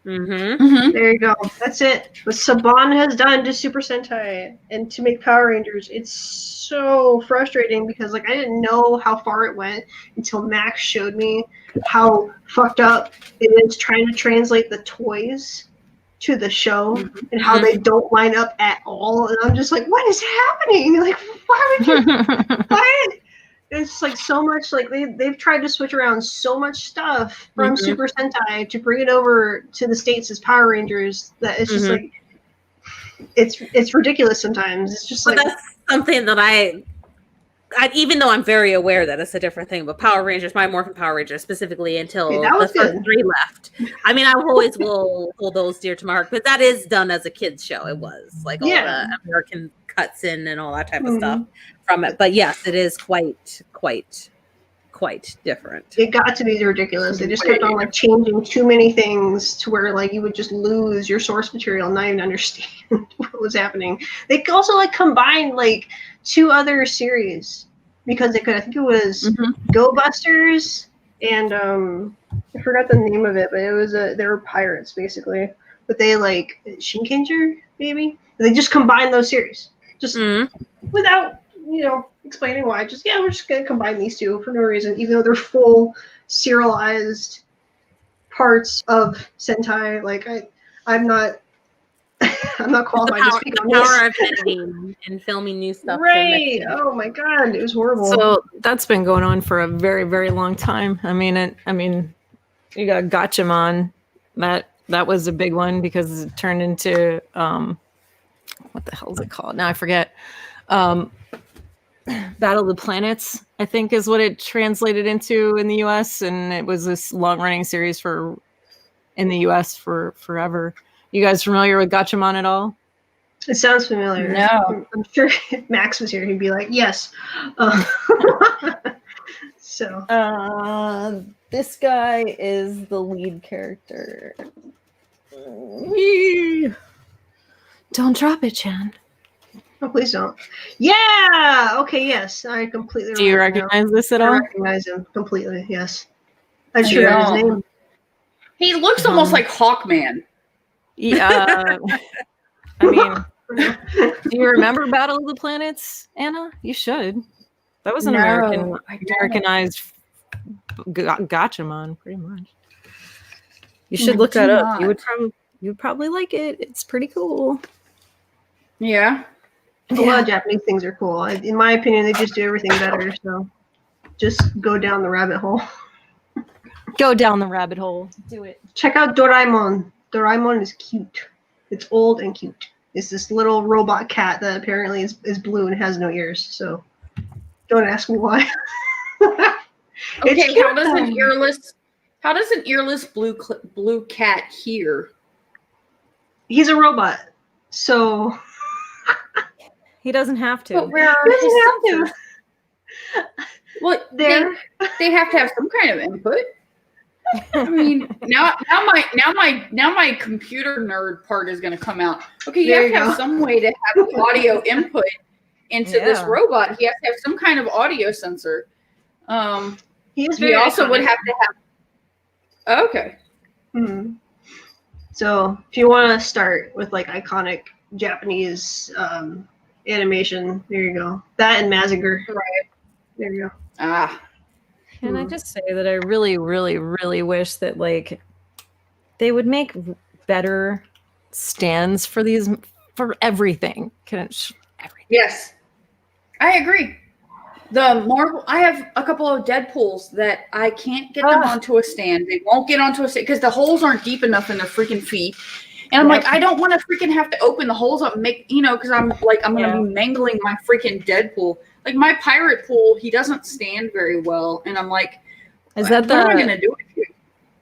There you go. That's it. What Saban has done to Super Sentai and to make Power Rangers, it's so frustrating, because I didn't know how far it went until Max showed me how fucked up it is trying to translate the toys to the show and how they don't line up at all. And I'm just like, what is happening? Like, why would you? Why? It's so much, they've tried to switch around so much stuff from Super Sentai to bring it over to the States as Power Rangers that it's just it's ridiculous sometimes. It's just that's something that I even though I'm very aware that it's a different thing, but Power Rangers, my Morphin Power Rangers specifically, until the first 3 left. I mean, I always will hold those dear to my heart, but that is done as a kid's show. It was all the American cuts in and all that type of stuff from it. But yes, it is quite different. It got to be ridiculous. They just kept on changing too many things to where you would just lose your source material and not even understand what was happening. They also combined 2 other series because they could. I think it was Go Busters and I forgot the name of it, but it was they were pirates basically. but they like Shinkenger maybe. They just combine those series just without explaining why. Just we're just gonna combine these two for no reason, even though they're full serialized parts of Sentai. Like I'm not qualified to speak on the this. power of editing and filming new stuff. Right. Oh my god, it was horrible. So that's been going on for a very, very long time. I mean, you got Gatchaman. That was a big one because it turned into what the hell is it called? Now I forget. Battle of the Planets, I think, is what it translated into in the U.S. And it was this long-running series in the U.S. for forever. You guys familiar with Gatchaman at all? It sounds familiar. No. I'm sure if Max was here, he'd be like, yes. So. This guy is the lead character. Don't drop it, Chan. Oh, please don't. Yeah! Okay, yes. I completely Do you recognize this at all? I recognize him completely, yes. I just forgot his name. He looks almost like Hawkman. Yeah. I mean, do you remember Battle of the Planets, Anna? You should. That was an Americanized Gatchaman, pretty much. You should look that up. You would probably like it. It's pretty cool. Yeah. A lot of Japanese things are cool. In my opinion, they just do everything better. So just go down the rabbit hole. Go down the rabbit hole. Do it. Check out Doraemon. Doraemon is cute. It's old and cute. It's this little robot cat that apparently is blue and has no ears. So don't ask me why. Okay, how does an earless blue cat hear? He's a robot, so he doesn't have to. But where are he doesn't have to? Well, they have to have some kind of input. I mean, now my computer nerd part is going to come out. Okay, you have to have some way to have the audio input into this robot. He has to have some kind of audio sensor. He also would have to have. Okay. Hmm. So if you want to start with like iconic Japanese animation, there you go. That and Mazinger. Right. There you go. Ah. Can I just say that I really, really, really wish that like they would make better stands for everything. Everything. Yes, I agree. The Marvel, I have a couple of Deadpools that I can't get them onto a stand. They won't get onto a stand because the holes aren't deep enough in their freaking feet. And I'm like, I don't want to freaking have to open the holes up and make, because I'm going to be mangling my freaking Deadpool. Like my pirate pool, he doesn't stand very well. And I'm like, what am I going to do with you?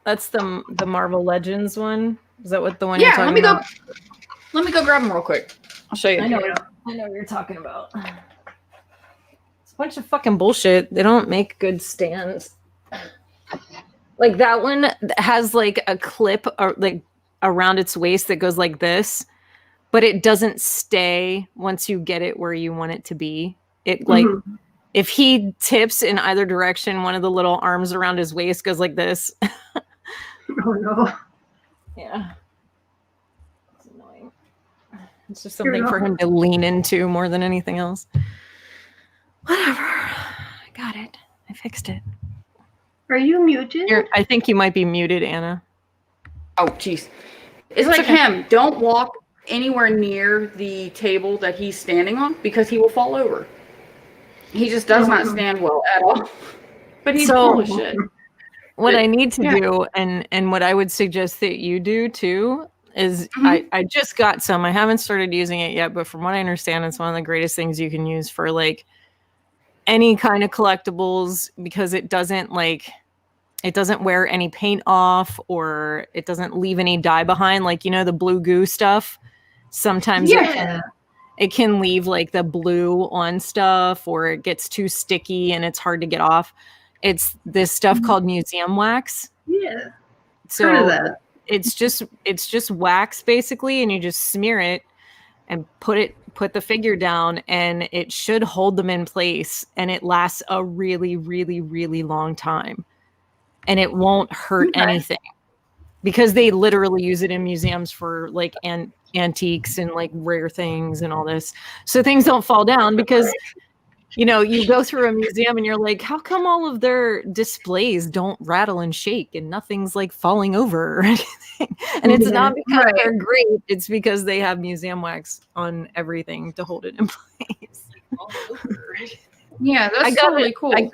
That's the Marvel Legends one? Is that what the one you're talking about? Let me go grab them real quick. I'll show you. I know what you're talking about. It's a bunch of fucking bullshit. They don't make good stands. Like that one has like a clip or like around its waist that goes like this, but it doesn't stay once you get it where you want it to be. It like if he tips in either direction, one of the little arms around his waist goes like this. Oh no. Yeah. It's annoying. It's just something for him to lean into more than anything else. Whatever. I got it. I fixed it. Are you muted? I think you might be muted, Anna. Oh, jeez. It's like him. Don't walk anywhere near the table that he's standing on because he will fall over. He just does not stand well at all. But he's full of shit. What I need to do, and what I would suggest that you do too, is I just got some. I haven't started using it yet, but from what I understand, it's one of the greatest things you can use for like any kind of collectibles because it doesn't wear any paint off or it doesn't leave any dye behind. Like, the blue goo stuff. Sometimes it can leave like the blue on stuff or it gets too sticky and it's hard to get off. It's this stuff called museum wax. Yeah. So heard of that. It's just wax basically, and you just smear it and put the figure down and it should hold them in place and it lasts a really, really, really long time. And it won't hurt anything. because they literally use it in museums for like antiques and like rare things and all this. So things don't fall down because, you know, you go through a museum and you're like, how come all of their displays don't rattle and shake and nothing's like falling over or anything? And it's not because they're great. It's because they have museum wax on everything to hold it in place. Yeah, that's totally cool. I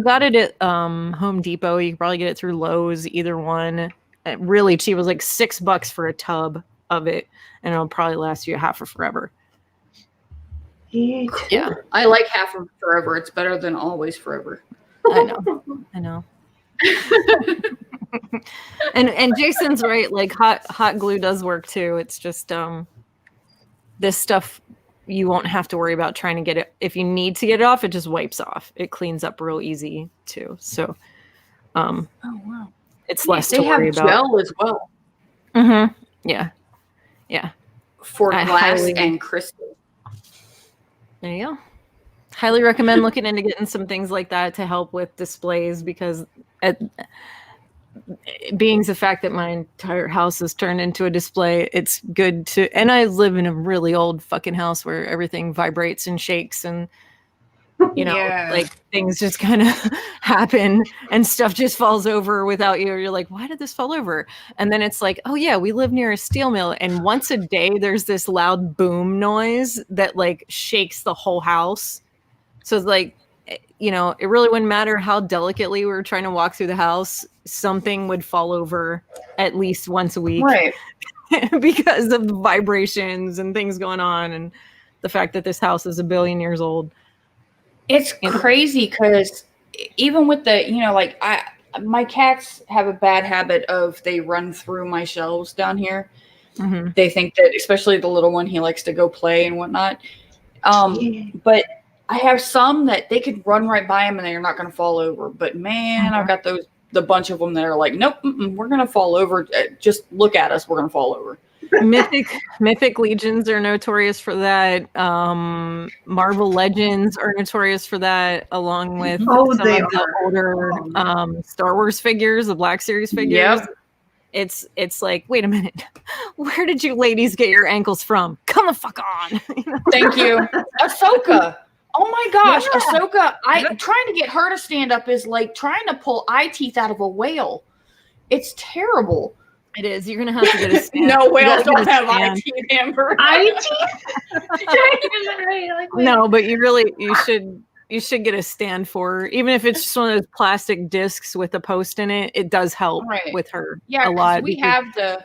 got it at Home Depot. You can probably get it through Lowe's, either one. Really cheap. It was like $6 for a tub of it, and it'll probably last you half of forever. Yeah, I like half of forever. It's better than always forever. I know. and Jason's right. Like hot glue does work too. It's just this stuff you won't have to worry about trying to get it. If you need to get it off, it just wipes off. It cleans up real easy too. So, oh wow, it's less to worry about. They have gel as well. Mm-hmm. Yeah. For glass and crystal. There you go. Highly recommend looking into getting some things like that to help with displays, because being the fact that my entire house is turned into a display, it's good to, and I live in a really old fucking house where everything vibrates and shakes and, you know, like things just kind of happen and stuff just falls over without you. You're like, why did this fall over? And then it's like, oh yeah, we live near a steel mill, and once a day there's this loud boom noise that like shakes the whole house. So it's like, you know, it really wouldn't matter how delicately we were trying to walk through the house, something would fall over at least once a week, right? Because of the vibrations and things going on, and the fact that this house is 1 billion years old. It's crazy because even with the, you know, like my cats have a bad habit of they run through my shelves down here. Mm-hmm. They think that, especially the little one, he likes to go play and whatnot. But I have some that they could run right by them and they're not going to fall over. But man, I've got the bunch of them that are like, nope, we're going to fall over. Just look at us. We're going to fall over. Mythic legions are notorious for that. Marvel Legends are notorious for that, along with some of the older Star Wars figures, the Black Series figures. Yep. It's like, wait a minute, where did you ladies get your ankles from? Come the fuck on. Thank you. Ahsoka. Oh my gosh, Ahsoka. Trying to get her to stand up is like trying to pull eye teeth out of a whale. It's terrible. It is. You're gonna have to get a stand. No, whales don't have eye teeth, Amber. Eye teeth? No, but you should get a stand for her. Even if it's just one of those plastic discs with a post in it. It does help with her a lot. We have the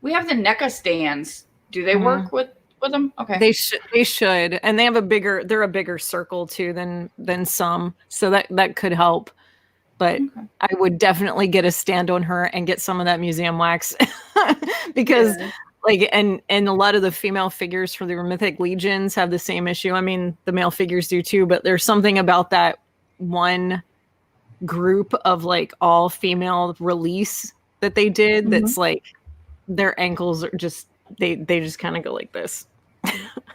NECA stands. Do they work with them? Okay. They should. And they have they're a bigger circle too than some. So that could help. But I would definitely get a stand on her and get some of that museum wax because like, and a lot of the female figures for the Mythic Legions have the same issue. I mean, the male figures do too, but there's something about that one group of like all female release that they did. That's like their ankles are just, they just kind of go like this.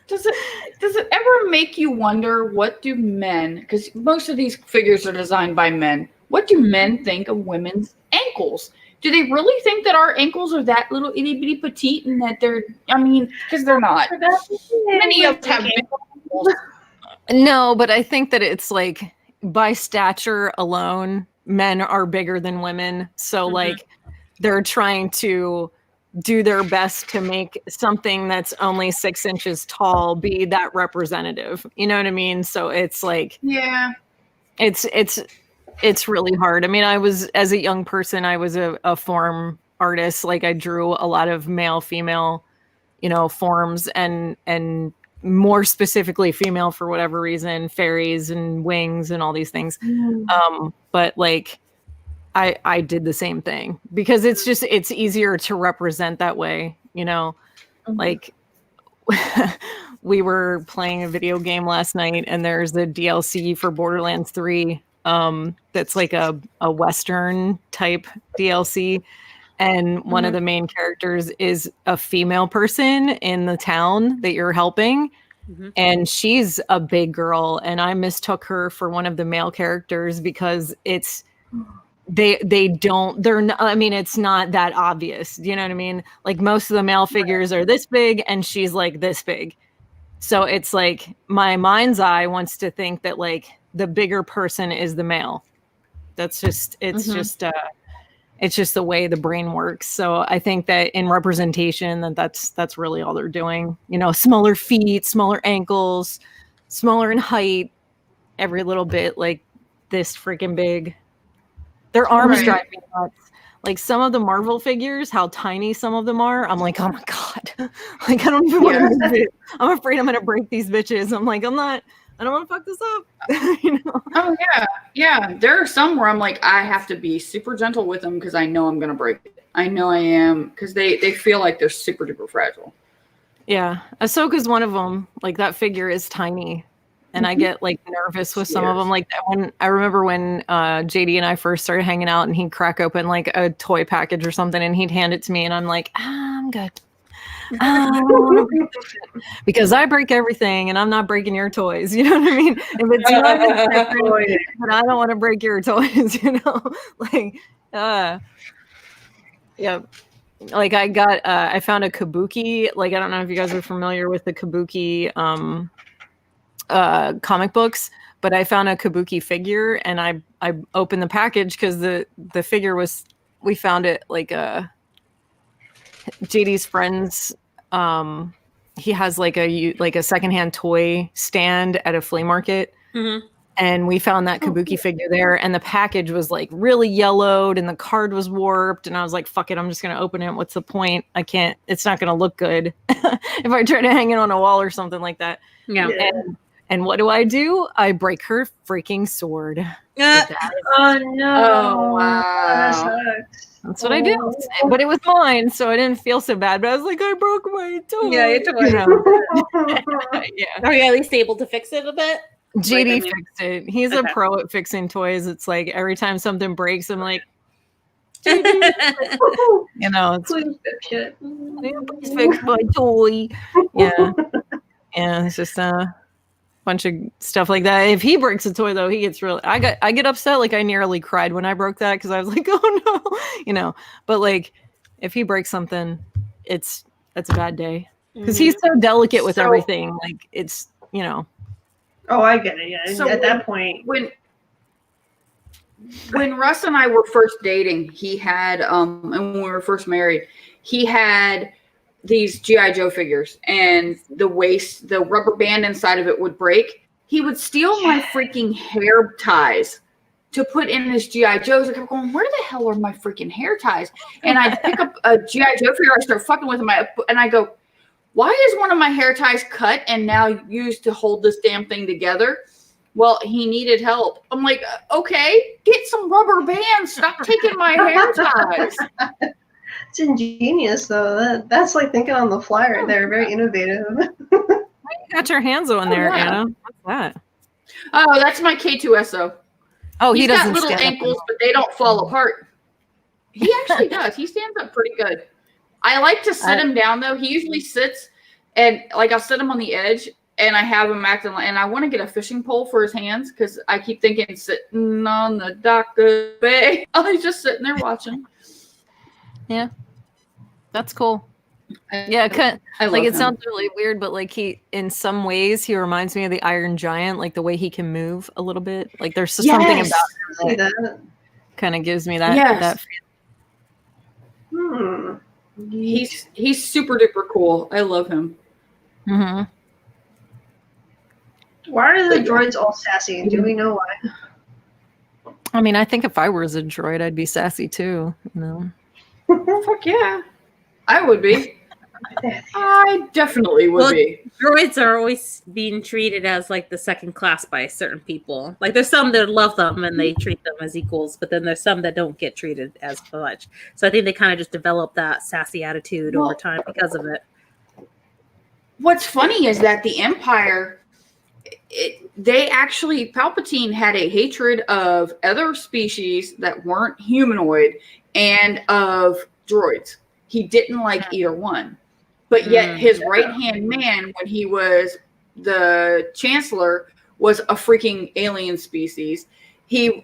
Does it ever make you wonder, what do men, because most of these figures are designed by men, what do men think of women's ankles? Do they really think that our ankles are that little itty bitty petite and that they're, I mean, because they're not. Many of us have big ankles. No, but I think that it's like by stature alone, men are bigger than women. So like they're trying to do their best to make something that's only 6 inches tall be that representative. You know what I mean? So it's like, it's really hard. I mean, as a young person, I was a form artist. Like I drew a lot of male, female, you know, forms and more specifically female for whatever reason, fairies and wings and all these things. But like, I did the same thing because it's easier to represent that way, you know, like we were playing a video game last night and there's the DLC for Borderlands 3. That's like a Western type DLC. And one of the main characters is a female person in the town that you're helping. And she's a big girl. And I mistook her for one of the male characters because they don't, they're not, I mean, it's not that obvious. You know what I mean? Like most of the male figures are this big and she's like this big. So it's like my mind's eye wants to think that like the bigger person is the male. That's just, it's just the way the brain works. So I think that in representation, that's really all they're doing. You know, smaller feet, smaller ankles, smaller in height, every little bit like this freaking big. Their arms drive me nuts. Like some of the Marvel figures, how tiny some of them are. I'm like, oh my God. Like I don't even want to move it. I'm afraid I'm gonna break these bitches. I'm like, I don't want to fuck this up. You know? Oh yeah. Yeah. There are some where I'm like, I have to be super gentle with them because I know I'm gonna break it. I know I am, because they feel like they're super duper fragile. Yeah. Ahsoka's one of them. Like that figure is tiny. And I get like nervous with some of them. Like that one, I remember when JD and I first started hanging out, and he'd crack open like a toy package or something, and he'd hand it to me, and I'm like, I'm good. I don't wanna break this shit. Because I break everything, and I'm not breaking your toys. You know what I mean? If it's not but I don't want to break your toys. You know, like, yeah. Like I found a kabuki. Like I don't know if you guys are familiar with the kabuki. Comic books, but I found a kabuki figure, and I opened the package because the figure was, we found it like JD's friends, he has like a secondhand toy stand at a flea market, and we found that kabuki figure there, and the package was like really yellowed and the card was warped, and I was like, fuck it, I'm just gonna open it. What's the point? It's not gonna look good if I try to hang it on a wall or something like that. And what do? I break her freaking sword. Oh no! Oh wow! That's what I did. But it was mine, so I didn't feel so bad. But I was like, I broke my toy. Yeah, your toy. You know? Yeah. Are you at least able to fix it a bit? JD fixed it. He's a pro at fixing toys. It's like every time something breaks, I'm like, you know, it's Please fix it. please fix my toy. Yeah, it's just bunch of stuff like that. If he breaks a toy though, he gets really, I get upset. Like I nearly cried when I broke that, because I was like, oh no, you know. But like if he breaks something, that's a bad day, because he's so delicate with everything. Like it's, you know. Oh, I get it. Yeah. So at that point, when Russ and I were first dating, he had and when we were first married, he had these G.I. Joe figures, and the rubber band inside of it would break. He would steal my freaking hair ties to put in his G.I. Joes. I kept going, where the hell are my freaking hair ties? And I'd pick up a G.I. Joe figure, I start fucking with him, and I go, why is one of my hair ties cut and now used to hold this damn thing together? Well, he needed help. I'm like, okay, get some rubber bands. Stop taking my hair ties. it's ingenious though. That's like thinking on the fly right there. Very innovative. You got your hands on there, Anna. What's that? Oh, that's my K2SO. Oh, He's he doesn't got little ankles, but they don't fall apart. He actually does. He stands up pretty good. I like to sit him down though. He usually sits, and like I'll sit him on the edge, and I have him acting like, and I want to get a fishing pole for his hands, because I keep thinking sitting on the dock of bay. Oh, he's just sitting there watching. Yeah, that's cool. Yeah, like it sounds really weird, but like in some ways he reminds me of the Iron Giant, like the way he can move a little bit. Like there's just something about him that kind of gives me that feeling. He's super duper cool. I love him. Why are the droids all sassy? Do we know why? I mean, I think if I was a droid, I'd be sassy too. You know. Fuck yeah, I would be. I definitely would be. Droids are always being treated as like the second class by certain people. Like there's some that love them and they treat them as equals, but then there's some that don't get treated as much. So I think they kind of just develop that sassy attitude over time because of it. What's funny is that the Empire, Palpatine had a hatred of other species that weren't humanoid and of droids. He didn't like either one. But yet his right-hand man, when he was the Chancellor, was a freaking alien species. He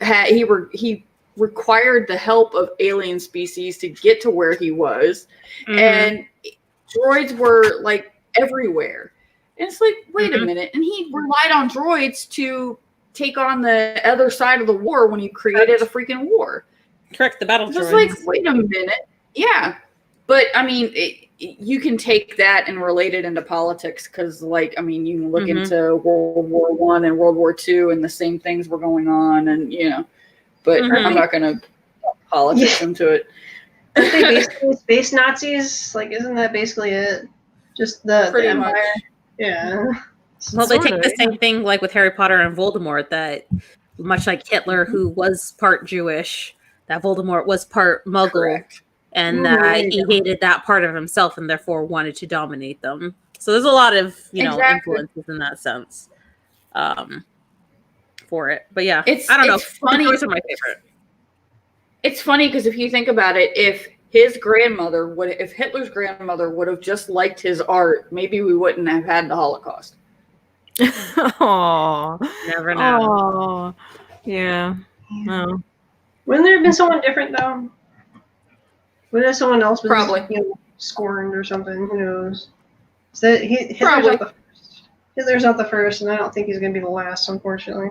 required the help of alien species to get to where he was. And droids were like everywhere. And it's like, wait a minute. And he relied on droids to take on the other side of the war when he created a freaking war. Correct, the battle droids. It's like, wait a minute. Yeah. But, I mean, you can take that and relate it into politics because, like, I mean, you can look into World War I and World War II and the same things were going on and, you know. But I'm not going to politics into it. Aren't they basically space Nazis? Like, isn't that basically it? Just the Empire? Yeah. Well, they take the same thing like with Harry Potter and Voldemort, that much like Hitler, who was part Jewish, that Voldemort was part Muggle. Correct. And he hated that part of himself and therefore wanted to dominate them. So there's a lot of, you know, influences in that sense for it. But yeah, I don't know. Funny. Those are my favorite. It's funny because if you think about it, if Hitler's grandmother would have just liked his art, maybe we wouldn't have had the Holocaust. Oh, never know. Oh, yeah. No. Wouldn't there have been someone different though? Would have someone else been probably scorned or something? Who knows? Hitler's not the first. Hitler's not the first, and I don't think he's going to be the last, unfortunately.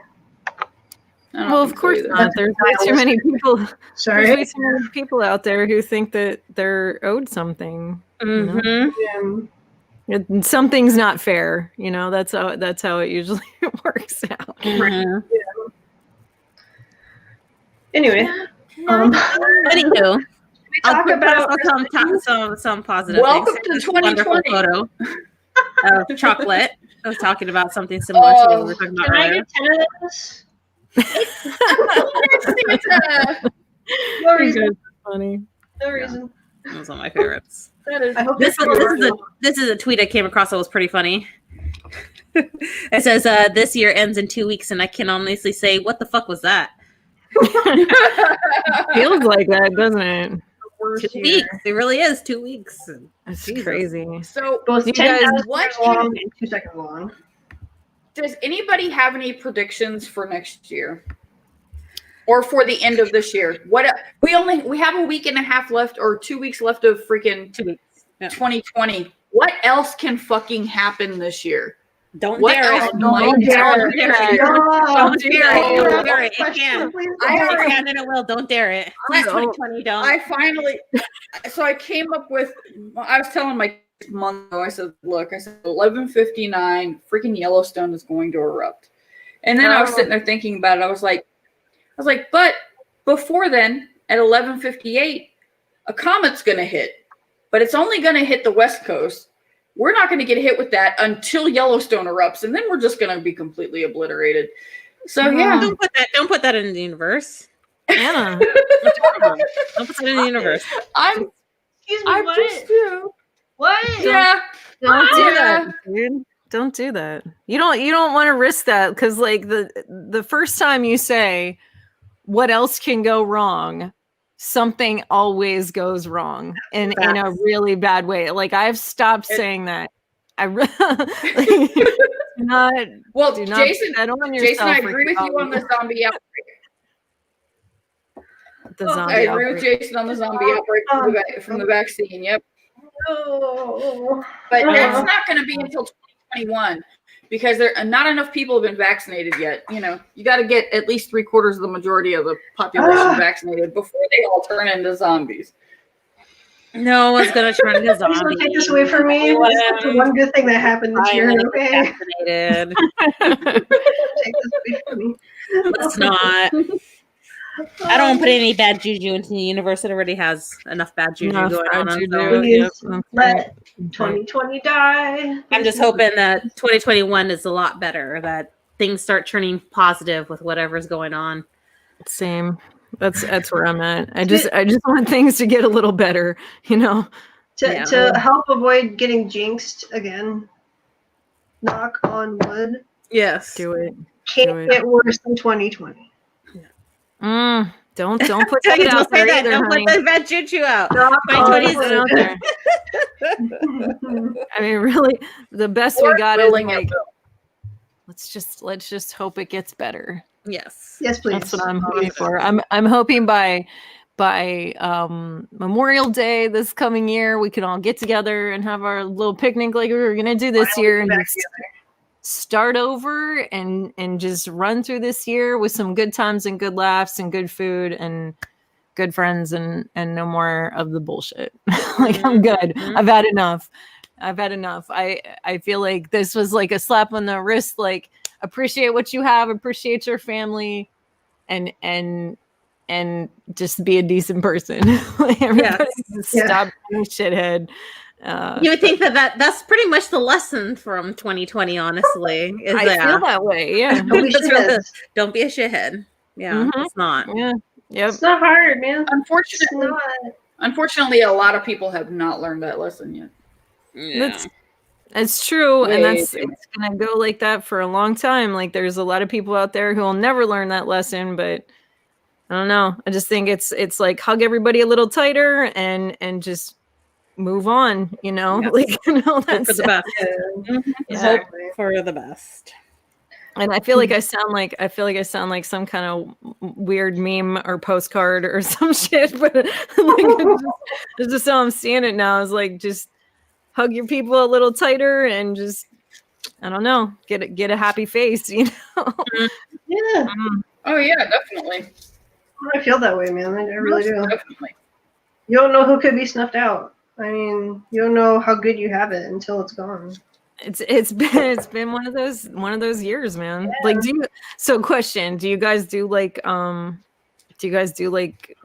Well, of course not. There's way too many people. Sorry, there's way too many people out there who think that they're owed something. You know? Something's not fair. You know, that's how it usually works out. Yeah. Anyway, anywho. Talk about some positive Welcome things. to 2020. Wonderful photo of chocolate. I was talking about something similar to what we were talking about earlier. Can I get 10 of those? No reason. Funny. No reason. Those are my favorites. I hope this is a tweet I came across that was pretty funny. It says, "This year ends in 2 weeks, and I can honestly say, what the fuck was that?" Feels like that, doesn't it? 2 weeks. It really is 2 weeks. That's crazy. So, both you 10 guys, long and 2 seconds long. Does anybody have any predictions for next year, or for the end of this year? We have a week and a half left, or 2 weeks left of freaking 2 weeks. Yeah. 2020. What else can fucking happen this year? Don't dare it. Don't dare it. Don't dare it. Don't dare it. It can. I can and it will. Don't dare it. Please, 2020, don't. I came up with, I was telling my month ago, I said, 11:59, freaking Yellowstone is going to erupt. And then I was sitting there thinking about it. I was like, but before then, at 11:58, a comet's going to hit. But it's only going to hit the West Coast. We're not going to get hit with that until Yellowstone erupts, and then we're just going to be completely obliterated. So yeah, don't put that in the universe, Anna. don't put that in the universe. Excuse me, what? Yeah. Don't do that, dude. Don't do that. You don't want to risk that because, like, the first time you say, "What else can go wrong?" something always goes wrong in a really bad way. Like, I've stopped saying that. Jason, I agree with you on the zombie outbreak. I agree with Jason on the zombie outbreak from the vaccine. Yep. No. But that's not going to be until 2021 because there not enough people have been vaccinated yet. You know, you got to get at least 3/4 of the majority of the population vaccinated before they all turn into zombies. No one's going to turn into zombies. Please don't take this away from me. That's the one good thing that happened this year. Okay. Vaccinated. Take this away from me. Let's not. I don't want to put any bad juju into the universe. It already has enough bad juju going on. Please let 2020 die. I'm just hoping that 2021 is a lot better, that things start turning positive with whatever's going on. Same. That's where I'm at. I just want things to get a little better, you know. To help avoid getting jinxed again. Knock on wood. Yes. Do it. Can't get worse than 2020. Don't put that out there either, don't honey. put the bad juju out. 2020 is out there. I mean, really, the best we got is like, let's just hope it gets better. Yes. Yes, please. That's what I'm hoping for. I'm hoping by Memorial Day this coming year, we can all get together and have our little picnic like we were gonna do this year, and just start over and just run through this year with some good times and good laughs and good food and good friends and no more of the bullshit. Like, I'm good. I've had enough. I feel like this was like a slap on the wrist, like, appreciate what you have, appreciate your family, and just be a decent person. Like, everybody just stop being a shithead. You would think that's pretty much the lesson from 2020, honestly. I feel that way. Yeah. Don't be a shithead. Yeah, it's not. Yeah. Yep. It's not hard, man. Unfortunately, a lot of people have not learned that lesson yet. Yeah. It's true, and it's gonna go like that for a long time. Like, there's a lot of people out there who will never learn that lesson, but I don't know. I just think it's like, hug everybody a little tighter and just move on, you know. Yes. Like, you know, that's for the best. Exactly. Hope for the best. And I feel like I sound like some kind of weird meme or postcard or some shit, but like, it's just how I'm seeing it now. Is like, just hug your people a little tighter and just, I don't know, get a happy face, you know. Yeah. Oh yeah, definitely. I feel that way, man. I really do. Definitely. You don't know who could be snuffed out. I mean, you don't know how good you have it until it's gone. It's been one of those years, man. Yeah. Like, question, do you guys do like what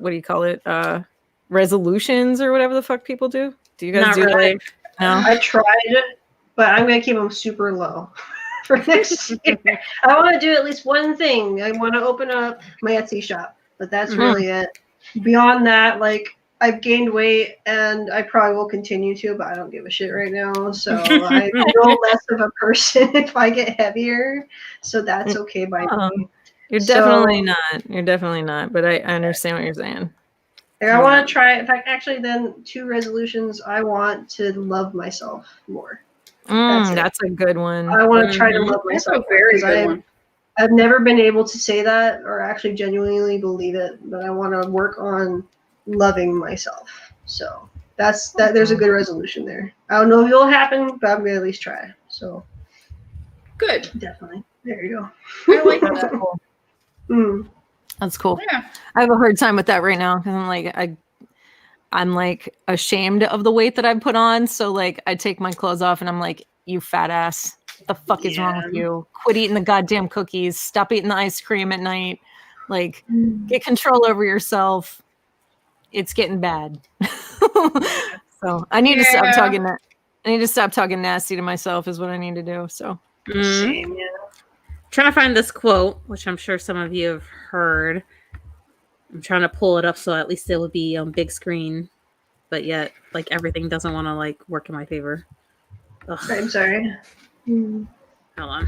do you call it? Resolutions or whatever the fuck people do? Do you guys Not do really? No? I tried it, but I'm gonna keep them super low for next year. I want to do at least one thing. I want to open up my Etsy shop, but that's really it. Beyond that, like, I've gained weight and I probably will continue to, but I don't give a shit right now. So I feel less of a person if I get heavier. So that's okay by me. You're definitely not. You're definitely not. But I understand what you're saying. I want to try. In fact, actually, then 2 resolutions. I want to love myself more. That's a good one. I want to try to love myself. That's a very good one. I've never been able to say that or actually genuinely believe it, but I want to work on loving myself. So that's that. There's a good resolution there. I don't know if it'll happen, but I'm gonna at least try. So good. Definitely. There you go. I like that. Cool. That's cool. Yeah. I have a hard time with that right now because I'm like ashamed of the weight that I put on. So like, I take my clothes off and I'm like, you fat ass. What the fuck is wrong with you? Quit eating the goddamn cookies. Stop eating the ice cream at night. Like, get control over yourself. It's getting bad. So I need to stop talking that. I need to stop talking nasty to myself is what I need to do. So Same, trying to find this quote, which I'm sure some of you have heard. I'm trying to pull it up so at least it would be on big screen, but yet like everything doesn't want to like work in my favor. Ugh. I'm sorry. Hold on.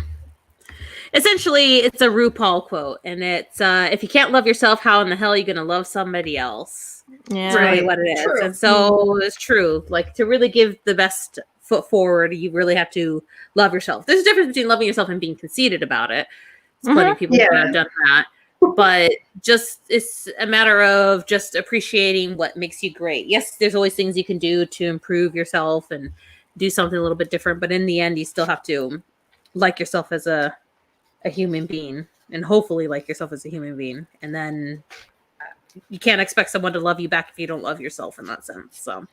Essentially, it's a RuPaul quote, and it's if you can't love yourself, how in the hell are you going to love somebody else? Yeah, that's really what it is. True. And so it's true. Like, to really give the best foot forward, you really have to love yourself. There's a difference between loving yourself and being conceited about it. There's plenty of people who have done that. But just it's a matter of just appreciating what makes you great. Yes, there's always things you can do to improve yourself and do something a little bit different. But in the end, you still have to like yourself as a human being, and hopefully like yourself as a human being. And then you can't expect someone to love you back if you don't love yourself in that sense. So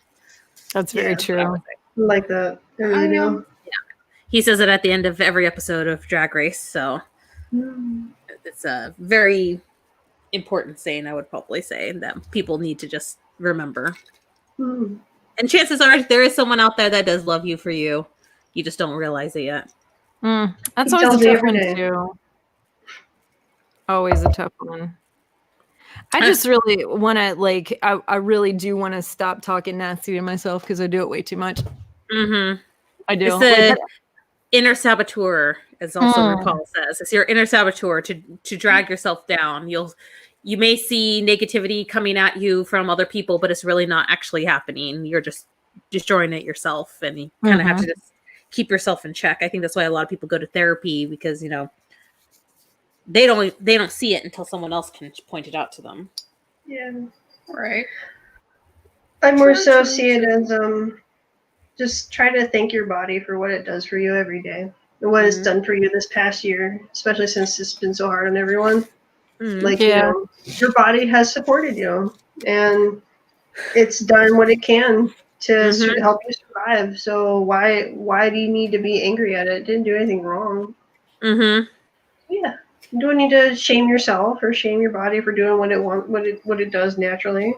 that's very true. Like that. I know. Yeah. He says it at the end of every episode of Drag Race. So it's a very important saying, I would probably say, that people need to just remember. And chances are there is someone out there that does love you for you. You just don't realize it yet. That's always a tough one too. Always a tough one. I just really want to like. I really do want to stop talking nasty to myself because I do it way too much. I do. It's the inner saboteur, as also RuPaul says. It's your inner saboteur to drag yourself down. You may see negativity coming at you from other people, but it's really not actually happening. You're just destroying it yourself, and you kind of have to just keep yourself in check. I think that's why a lot of people go to therapy because, you know, they don't see it until someone else can point it out to them. Yeah. Right. I more True, so true, see it true. as just try to thank your body for what it does for you every day and what it's Mhm. done for you this past year, especially since it's been so hard on everyone. Mhm. Like, Yeah. your body has supported you and it's done what it can to Mhm. help you survive. So why do you need to be angry at it? It didn't do anything wrong. Mhm. Yeah. You don't need to shame yourself or shame your body for doing what it does naturally.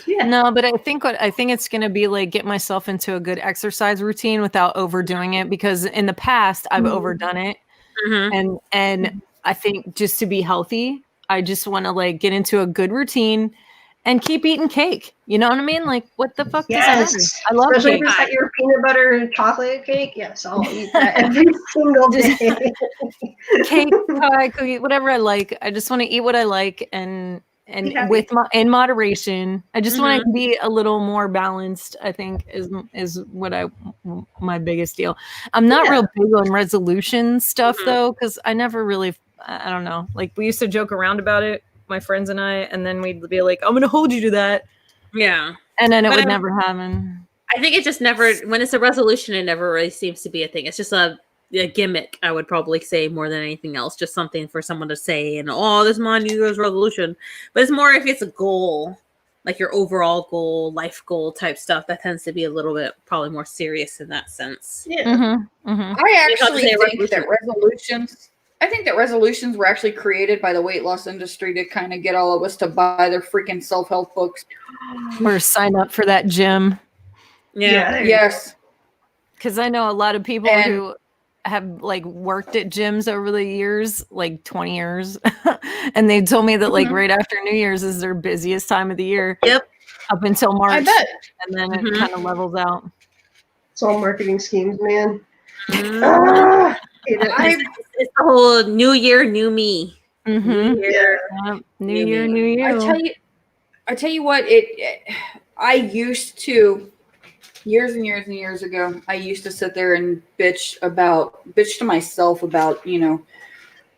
Yeah. No, but I think it's gonna be like get myself into a good exercise routine without overdoing it, because in the past I've overdone it, Mhm. and I think just to be healthy, I just want to like get into a good routine and keep eating cake. You know what I mean? Like, what the fuck does it Yes. matter? I love Especially if cake. it's like your peanut butter and chocolate cake. Yes, I'll eat that every single Just day. cake, pie, cookie, whatever I like. I just want to eat what I like, and Be with happy. in moderation. I just want Mhm. to be a little more balanced, I think is what my biggest deal. I'm not Yeah. real big on resolution stuff Mhm. though, because I never really, I don't know. Like, we used to joke around about it, my friends and I, and then we'd be like, I'm gonna hold you to that, Yeah. and then it But would never happen. I think it just never, when it's a resolution, it never really seems to be a thing. It's just a gimmick, I would probably say, more than anything else. Just something for someone to say, and oh, this is my New Year's resolution. But it's more if it's a goal, like your overall goal, life goal type stuff. That tends to be a little bit probably more serious in that sense. Yeah. Mm-hmm, mm-hmm. I Like how to actually say a think that resolution. resolutions were actually created by the weight loss industry to kind of get all of us to buy their freaking self-help books. Or sign up for that gym. Yeah. Yeah. There you go. Yes. Because I know a lot of people And who have like worked at gyms over the years, like 20 years, and they told me that like Mhm. right after New Year's is their busiest time of the year Yep. up until I March, bet. and then it Mhm. kind of levels out. It's all marketing schemes, man. Mhm. Ah, hate it. I It's the whole new year, new me. New Mm-hmm. Yeah. year, New new year, me. new I tell you. you I tell you what, I used to years and years and years ago, I used to sit there and bitch to myself about,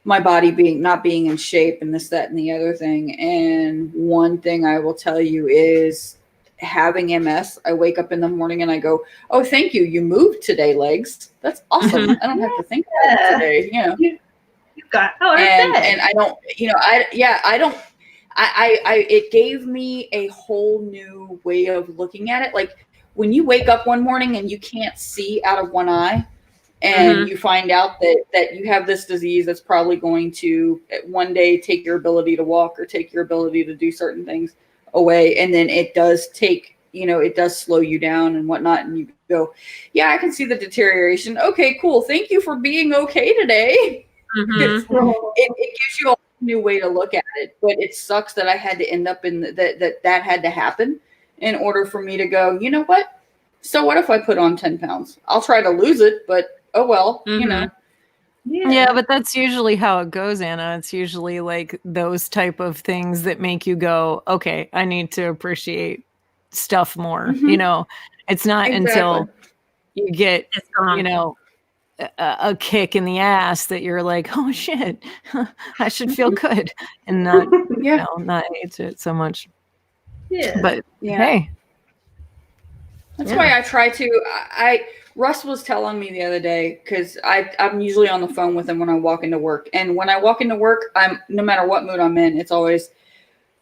my body not being in shape and this, that, and the other thing. And one thing I will tell you is having MS, I wake up in the morning and I go, oh, thank you. You moved today, legs. That's awesome. Mhm. I don't have to think about it Yeah. today, You got out of and bed. I don't, I don't, it gave me a whole new way of looking at it. Like when you wake up one morning and you can't see out of one eye, and Mhm. you find out that you have this disease that's probably going to one day take your ability to walk or take your ability to do certain things away, and then it does it does slow you down and whatnot, and you go, yeah, I can see the deterioration. Okay, cool, thank you for being okay today. Mhm. It gives you a new way to look at it, but it sucks that I had to end up in that had to happen in order for me to go, you know what, so what if I put on 10 pounds? I'll try to lose it, but oh well, Mhm. Yeah. Yeah, but that's usually how it goes, Anna. It's usually like those type of things that make you go, okay, I need to appreciate stuff more. Mm-hmm. It's not Exactly. until you get, It's you gone. know, a kick in the ass that you're like, oh shit, I should feel good, and Yeah. not hate it so much. Yeah. But Yeah. hey, That's yeah. why I try to. Russ was telling me the other day, because I'm usually on the phone with him when I walk into work, and when I walk into work, I'm no matter what mood I'm in, it's always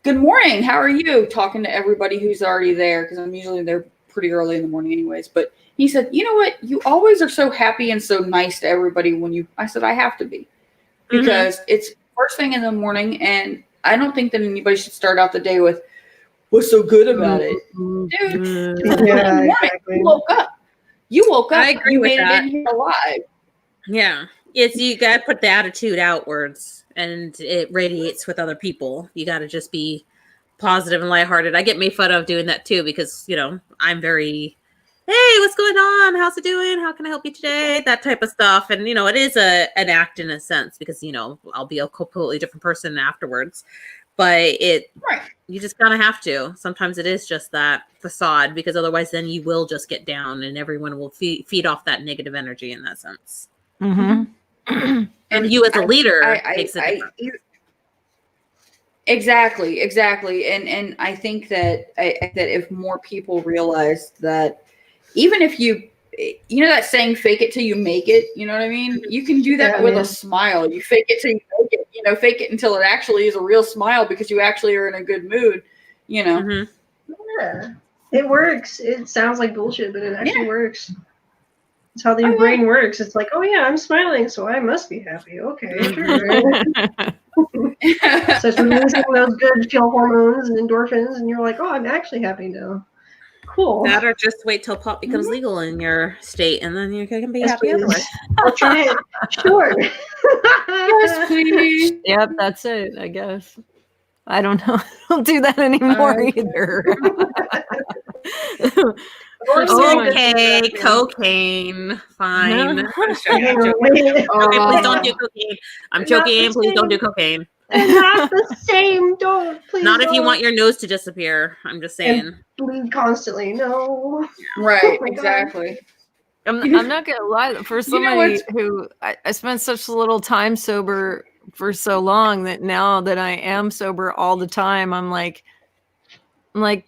good morning. How are you? Talking to everybody who's already there, because I'm usually there pretty early in the morning, anyways. But he said, you know what? You always are so happy and so nice to everybody when you. I said I have to be, Mhm. because it's first thing in the morning, and I don't think that anybody should start out the day with what's so good about it, dude. It's 1 in the Yeah, morning. exactly. You woke up. You woke I up. agree You with made it that. in here alive. Yeah. It's you gotta put the attitude outwards and it radiates with other people. You gotta just be positive and lighthearted. I get made fun of doing that too because, I'm very, hey, what's going on? How's it doing? How can I help you today? That type of stuff. And it is an act in a sense because, I'll be a completely different person afterwards. But Right. you just kind of have to. Sometimes it is just that facade because otherwise then you will just get down and everyone will feed off that negative energy in that sense. Mm-hmm. And you as a leader makes it different. Exactly. And I think that that if more people realize that, even if you know that saying, fake it till you make it, you know what I mean? You can do that with a smile. You fake it till you make it, you know, fake it until it actually is a real smile because you actually are in a good mood, you know. Mm-hmm. Yeah. It works. It sounds like bullshit, but it actually works. It's how the brain works. It's like, oh yeah, I'm smiling, so I must be happy. Okay, sure. So it's releasing those good feel hormones and endorphins, and you're like, oh, I'm actually happy now. Cool. That, or just wait till pot becomes legal in your state, and then you can be happy please. otherwise. I'll try it. Sure. Yes, please. Yep, that's it, I guess. I don't know. I don't do that anymore either. Okay, cocaine. Fine. Okay, please don't do cocaine. I'm joking. Please don't do cocaine. They're not the same. Don't. Please Not if don't. you want your nose to disappear. I'm just saying. And bleed constantly. No. Right, exactly. I'm not gonna lie. For somebody who I spent such little time sober for so long, that now that I am sober all the time, I'm like,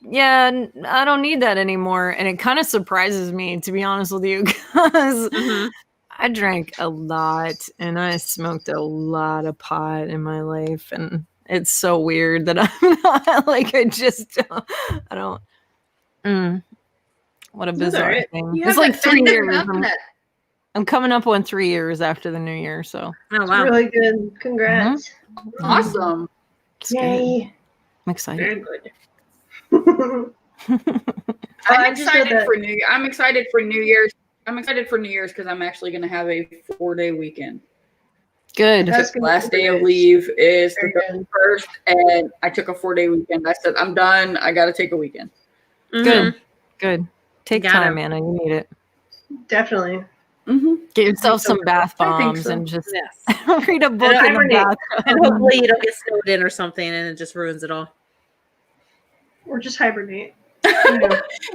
yeah, I don't need that anymore. And it kind of surprises me, to be honest with you, because I drank a lot and I smoked a lot of pot in my life, and it's so weird that I'm not like, I don't. What a bizarre thing. It's like 3 years. I'm coming up on 3 years after the new year, so. Oh wow, really good. Congrats. Awesome. Yay. I'm excited. very good. I'm excited for New Year. I'm excited for New Year's. I'm excited for New Year's because I'm actually going to have a 4-day weekend. Good. The last day of leave is the 1st, and I took a 4-day weekend. I said, I'm done. I got to take a weekend. Good. Take time, Anna. You need it. Definitely. Get yourself some bath bombs and just read a book in a bath. And hopefully you don't get snowed in or something, and it just ruins it all. Or just hibernate.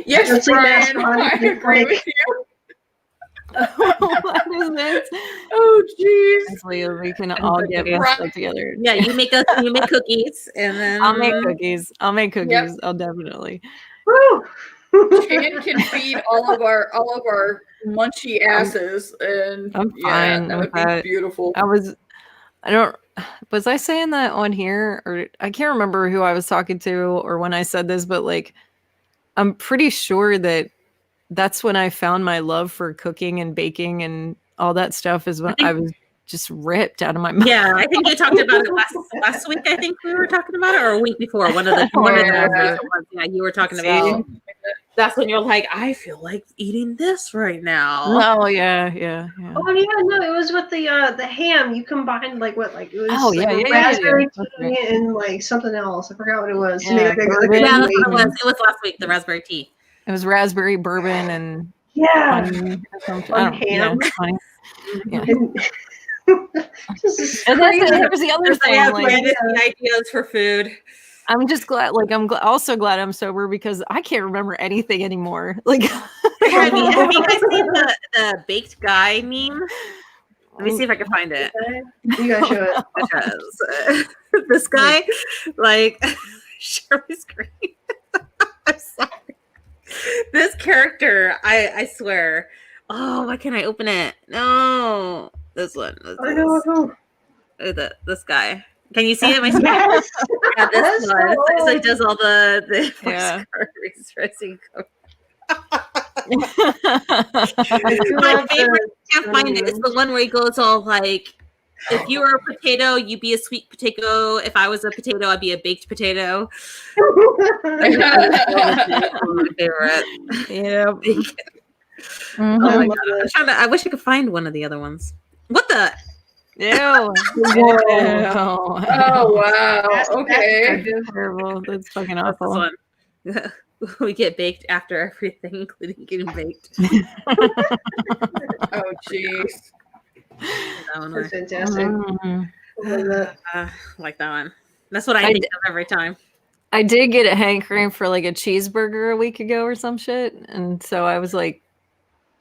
Yes, Brian, I agree with you. What is this? Oh, jeez. Hopefully we can all get stuff together. Yeah, you make cookies, and then I'll make cookies. I'll definitely. Woo! Shannon can feed all of our munchy asses, and I'm fine that with would be that. beautiful. Was I saying that on here, or I can't remember who I was talking to or when I said this, but like, I'm pretty sure that that's when I found my love for cooking and baking and all that stuff, is when I was just ripped out of my mind. Yeah, I think you talked about it last week. I think we were talking about it, or a week before. One of the recent ones. Yeah, you were talking about. That's when you're like, I feel like eating this right now. Oh yeah. Oh yeah, no, it was with the ham. You combined it was raspberry tea and like something else. I forgot what it was. Yeah, that's what it was. It was last week. The raspberry tea. It was raspberry bourbon and ham. Yeah. This is and there was the other thing. The ideas for food. I'm just glad. Like, also glad I'm sober because I can't remember anything anymore. Like, have you guys seen the baked guy meme? Let me see if I can find it. You gotta show it. This guy, like, share my screen. I'm sorry. This character, I swear. Oh, why can't I open it? No, this one. This guy. Can you see it? My screen? Yes. Yeah, this one. So he does all the expressing. My favorite, can't find it. It's the one where he goes all like, if you were a potato, you'd be a sweet potato. If I was a potato, I'd be a baked potato. My favorite. Yeah. Oh my God. I wish I could find one of the other ones. What the? Ew. Oh wow. Okay. That's terrible. That's fucking awful. We get baked after everything, including getting baked. Oh jeez. That's fantastic. Like that one. That's what I think of every time. I did get a hankering for like a cheeseburger a week ago or some shit, and so I was like,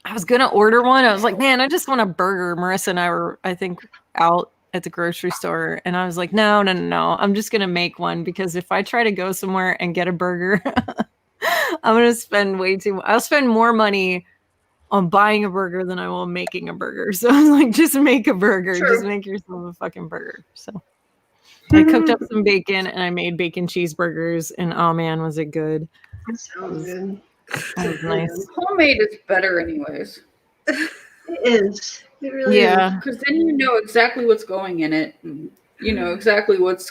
I was gonna order one. I was like, man, I just want a burger. Marissa and I were, I think, out at the grocery store, and I was like, no. I'm just gonna make one because if I try to go somewhere and get a burger, I'm gonna spend I'll spend more money on buying a burger than I will making a burger. So I was like, just make a burger. True. Just make yourself a fucking burger. So I cooked up some bacon and I made bacon cheeseburgers, and oh man, was it good. That sounds good. That was nice. Homemade is better anyways. It is. It really Yeah. Because then you know exactly what's going in it. And you know exactly what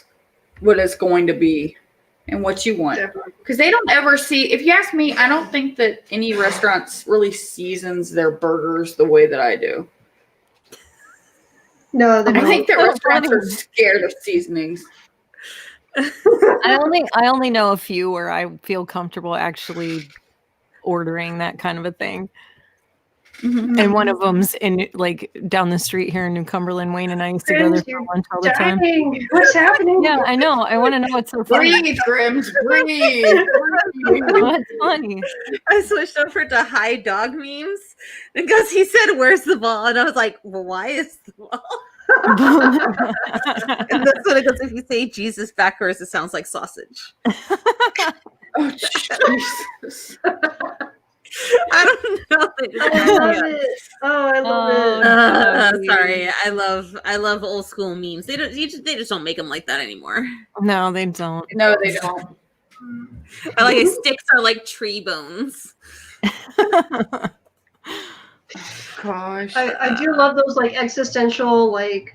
it's going to be and what you want. Because they don't ever see, if you ask me, I don't think that any restaurants really seasons their burgers the way that I do. No, they I don't. think that restaurants are scared of seasonings. I only know a few where I feel comfortable actually ordering that kind of a thing. Mm-hmm. And one of them's in like down the street here in New Cumberland. Wayne and I used to go there for lunch all the time. Dying. What's happening? Yeah, I know. I want to know what's so funny. Breathe, Grims, breathe. What's funny? I switched over to high dog memes because he said, "Where's the ball?" And I was like, "Well, why is the ball?" And that's what it goes. If you say Jesus backwards, it sounds like sausage. Oh, Jesus. I don't know. I love it. Oh, I love it. Sorry, I love old school memes. They just don't make them like that anymore. No, they don't. No, they don't. I like it. Sticks are like tree bones. Gosh. I do love those like existential like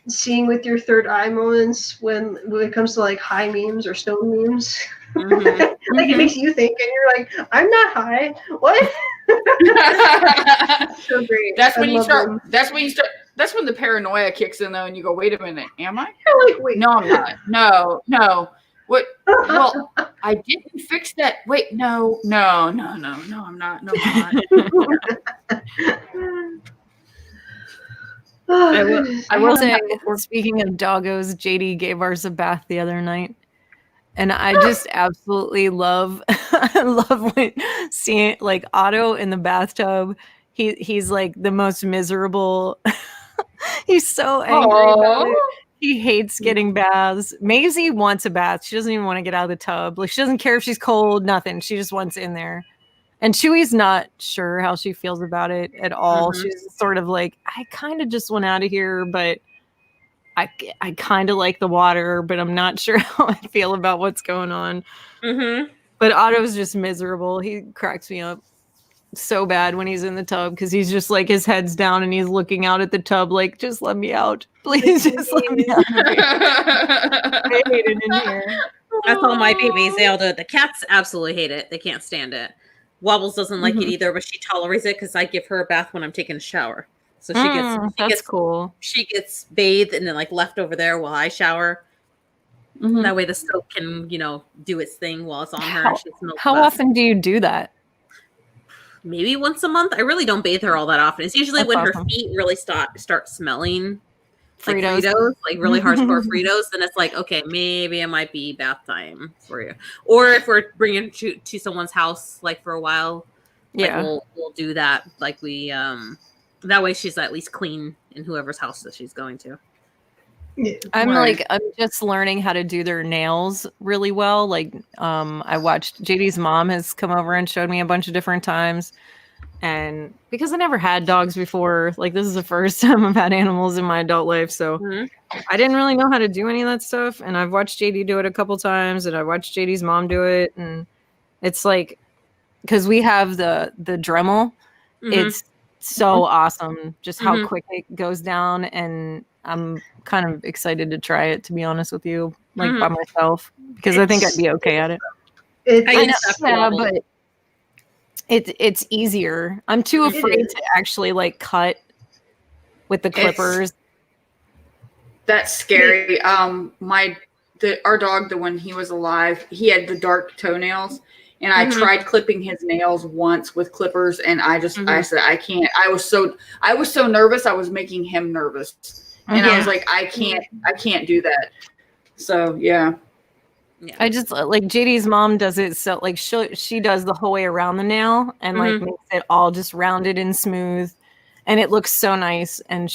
seeing with your third eye moments when it comes to like high memes or stone memes. Mm-hmm. Like it makes you think and you're like, I'm not high. What? So great. That's when I you love start. them. That's when the paranoia kicks in though, and you go, "Wait a minute, am I? You're like, wait. No, I'm not. No. What? Well, I didn't fix that. Wait, no, I'm not. No, I'm not." I will say, speaking of doggos, JD gave ours a bath the other night. And I just absolutely love I love when seeing like Otto in the bathtub. He's like the most miserable. He's so angry about it. He hates getting baths. Maisie wants a bath. She doesn't even want to get out of the tub. Like she doesn't care if she's cold, nothing. She just wants in there. And Chewy's not sure how she feels about it at all. Mm-hmm. She's sort of like, I kind of just went out of here, but I kind of like the water, but I'm not sure how I feel about what's going on. Mm-hmm. But Otto's just miserable. He cracks me up so bad when he's in the tub because he's just like his head's down and he's looking out at the tub like, just let me out. Please just let me out. I hate it in here. That's all my babies. They all do it. The cats absolutely hate it. They can't stand it. Wobbles doesn't like it either, but she tolerates it because I give her a bath when I'm taking a shower. So she gets cool. She gets bathed and then like left over there while I shower. Mm-hmm. That way the soap can, do its thing while it's on her. How often do you do that? Maybe once a month. I really don't bathe her all that often. It's usually when her feet really start smelling Fritos, like really hardcore Fritos. Then it's like, okay, maybe it might be bath time for you. Or if we're bringing her to someone's house, like for a while, we'll do that. Like we that way she's at least clean in whoever's house that she's going to. Yeah. I'm just learning how to do their nails really well. Like, I watched JD's mom has come over and showed me a bunch of different times. And because I never had dogs before, like this is the first time I've had animals in my adult life. So I didn't really know how to do any of that stuff. And I've watched JD do it a couple times and I watched JD's mom do it. And it's like, because we have the Dremel, it's so awesome just how quick it goes down. And I'm kind of excited to try it, to be honest with you, like by myself, because I think I'd be okay at it. But it's easier. I'm too afraid to actually like cut with the clippers. That's scary. Our dog, when he was alive, he had the dark toenails. And I tried clipping his nails once with clippers, and I said I can't. I was so nervous. I was making him nervous, and I was like, I can't do that. So yeah. Yeah. I just like JD's mom does it so like she does the whole way around the nail and like makes it all just rounded and smooth, and it looks so nice. And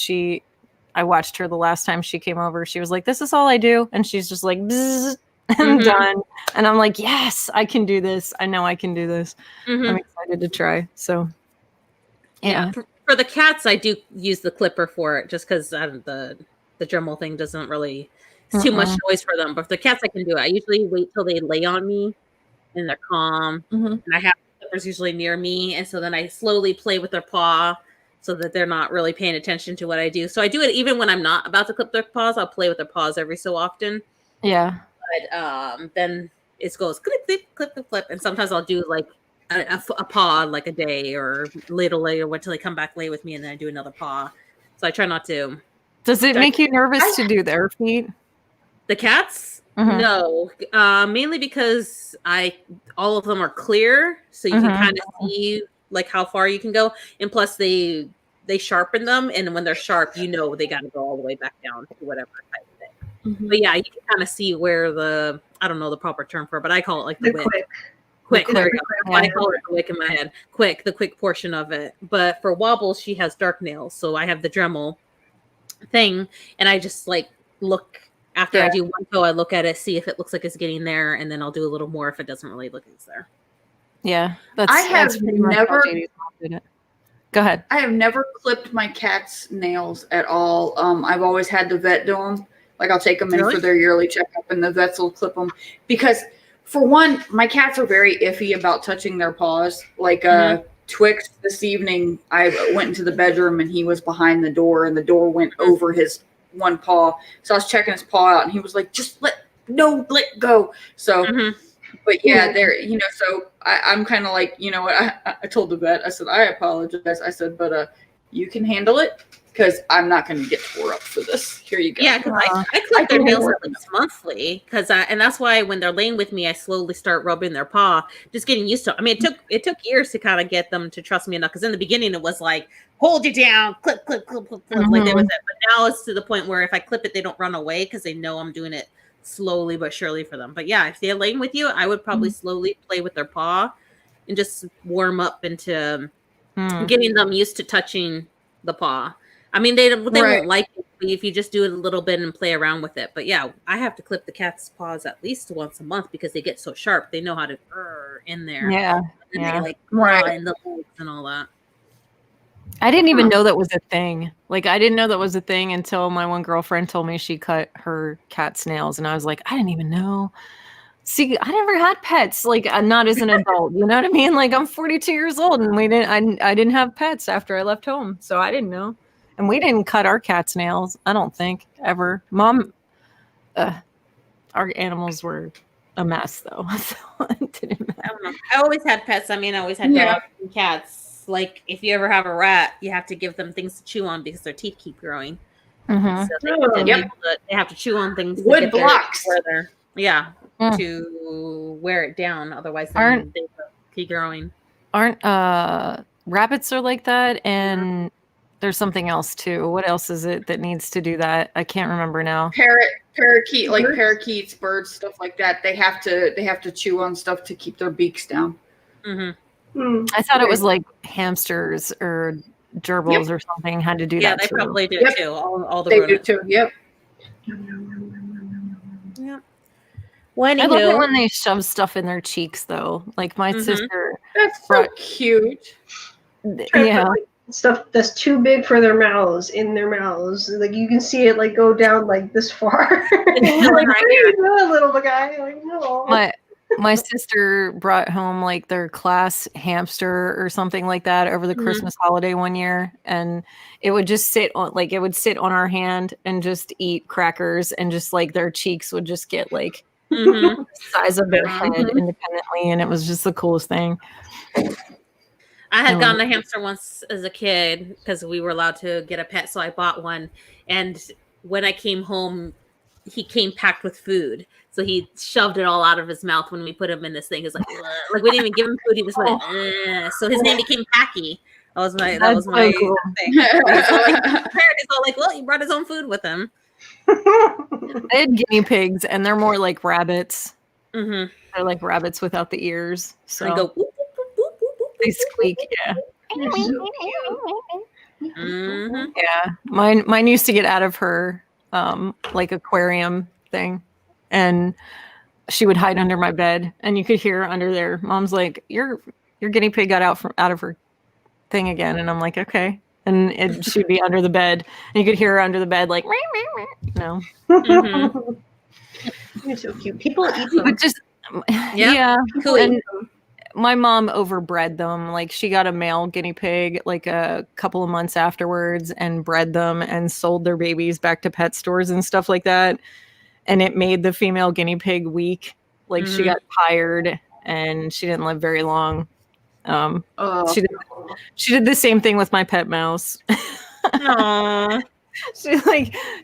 I watched her the last time she came over. She was like, "This is all I do," and she's just like, "Bzz, I'm done." And I'm like, "Yes, I can do this. I know I can do this." I'm excited to try. So, yeah. For the cats, I do use the clipper for it, just because the Dremel thing doesn't really. It's too much noise for them. But for the cats, I can do it. I usually wait till they lay on me and they're calm. And I have clippers usually near me. And so then I slowly play with their paw so that they're not really paying attention to what I do. So I do it even when I'm not about to clip their paws. I'll play with their paws every so often. Yeah. But then it goes clip, clip, clip, clip, clip. And sometimes I'll do like a paw like a day or later until they come back lay with me, and then I do another paw. So I try not to. Does it make you nervous to do their feet? The cats? No, mainly because all of them are clear, so you can kind of see like how far you can go, and plus they sharpen them, and when they're sharp, they got to go all the way back down to whatever type of thing. But yeah, you can kind of see where I don't know the proper term for it, but I call it like the wick. Quick, there we go. I call it the wick in my head. The quick portion of it. But for Wobbles, she has dark nails, so I have the Dremel thing, and I just like look. After I do one toe, I look at it, see if it looks like it's getting there, and then I'll do a little more if it doesn't really look like it's there. Yeah, I have never. Go ahead. I have never clipped my cat's nails at all. I've always had the vet do them. Like I'll take them in for their yearly checkup, and the vets will clip them because, for one, my cats are very iffy about touching their paws. Like Twix this evening, I went into the bedroom and he was behind the door, and the door went over his one paw. So I was checking his paw out, and he was like, "Just let go." So, but yeah, so I'm kind of like, you know what? I told the vet, I said, "I apologize." I said, "But you can handle it because I'm not going to get tore up for this. Here you go." Yeah, because I clip their nails at least monthly, and that's why when they're laying with me, I slowly start rubbing their paw, just getting used to it. I mean, it took years to kind of get them to trust me enough, because in the beginning it was like, hold you down, clip, clip, clip, clip, clip, like that was it. But now it's to the point where if I clip it, they don't run away because they know I'm doing it slowly but surely for them. But yeah, if they're laying with you, I would probably slowly play with their paw and just warm up into getting them used to touching the paw. I mean, they won't like it if you just do it a little bit and play around with it. But yeah, I have to clip the cat's paws at least once a month because they get so sharp. They know how to in there. Yeah. And they like in the legs and all that. I didn't even know that was a thing. Like, I didn't know that was a thing until my one girlfriend told me she cut her cat's nails, and I was like, I didn't even know. See, I never had pets, like not as an adult. You know what I mean? Like, I'm 42 years old, and I didn't have pets after I left home, so I didn't know. And we didn't cut our cat's nails, I don't think, ever. Mom, our animals were a mess, though. So it didn't matter. I don't know. I always had pets. I mean, I always had dogs and cats. Like, if you ever have a rat, you have to give them things to chew on because their teeth keep growing. So they have to chew on things. Wood blocks. To wear it down. Otherwise, they keep growing. Aren't rabbits are like that, and there's something else too. What else is it that needs to do that? I can't remember now. Parakeet, like parakeets, birds, stuff like that. They have to chew on stuff to keep their beaks down. I thought it was like hamsters or gerbils or something had to do that. Yeah, they probably do too. All the rodents. Do too. Yep. Well, I love it when they shove stuff in their cheeks, though. Like my sister. That's so cute. Yeah. Stuff that's too big for their mouths in their mouths. Like you can see it like go down like this far. Like, little guy. Like, no. My sister brought home like their class hamster or something like that over the Christmas holiday one year, and it would just sit on our hand and just eat crackers, and just like their cheeks would just get like the size of their head independently, and it was just the coolest thing. I had gotten a hamster once as a kid because we were allowed to get a pet, so I bought one. And when I came home, he came packed with food, so he shoved it all out of his mouth when we put him in this thing. He was like we didn't even give him food. He just went, so his name became Packy. That was my cool thing. He's all like, well, he brought his own food with him. They had guinea pigs, and they're more like rabbits. Mm-hmm. They're like rabbits without the ears. So And go. Whoop, whoop, whoop, whoop, whoop, whoop, they whoop, squeak. Yeah. They're so cute. Mhm. Yeah. Mine used to get out of her like aquarium thing, and she would hide under my bed, and you could hear her under there. Mom's like, your guinea pig got out of her thing again, and I'm like, okay. And she'd be under the bed, and you could hear her under the bed, like, no. Mhm. You're so cute. People eat them. But just Yeah. yeah. Cool. And my mom overbred them. Like she got a male guinea pig like a couple of months afterwards and bred them and sold their babies back to pet stores and stuff like that. And it made the female guinea pig weak. Like she got tired and she didn't live very long. She did the same thing with my pet mouse. Aww.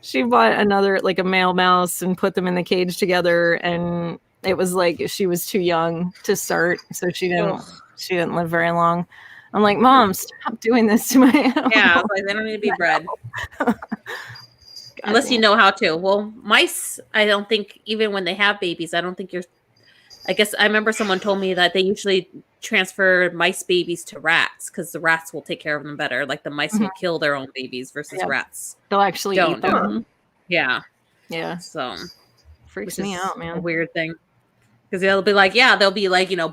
She bought another like a male mouse and put them in the cage together, and it was like she was too young to start, so she didn't live very long. I'm like, Mom, stop doing this to my animal. Yeah, it's like they don't need to be bred. Unless you know how to. Well, mice, I don't think, even when they have babies, I don't think I guess I remember someone told me that they usually transfer mice babies to rats because the rats will take care of them better. Like the mice will kill their own babies versus rats. They'll actually eat them. Yeah. Yeah. So freaks me out, man. A weird thing. Because they'll be like,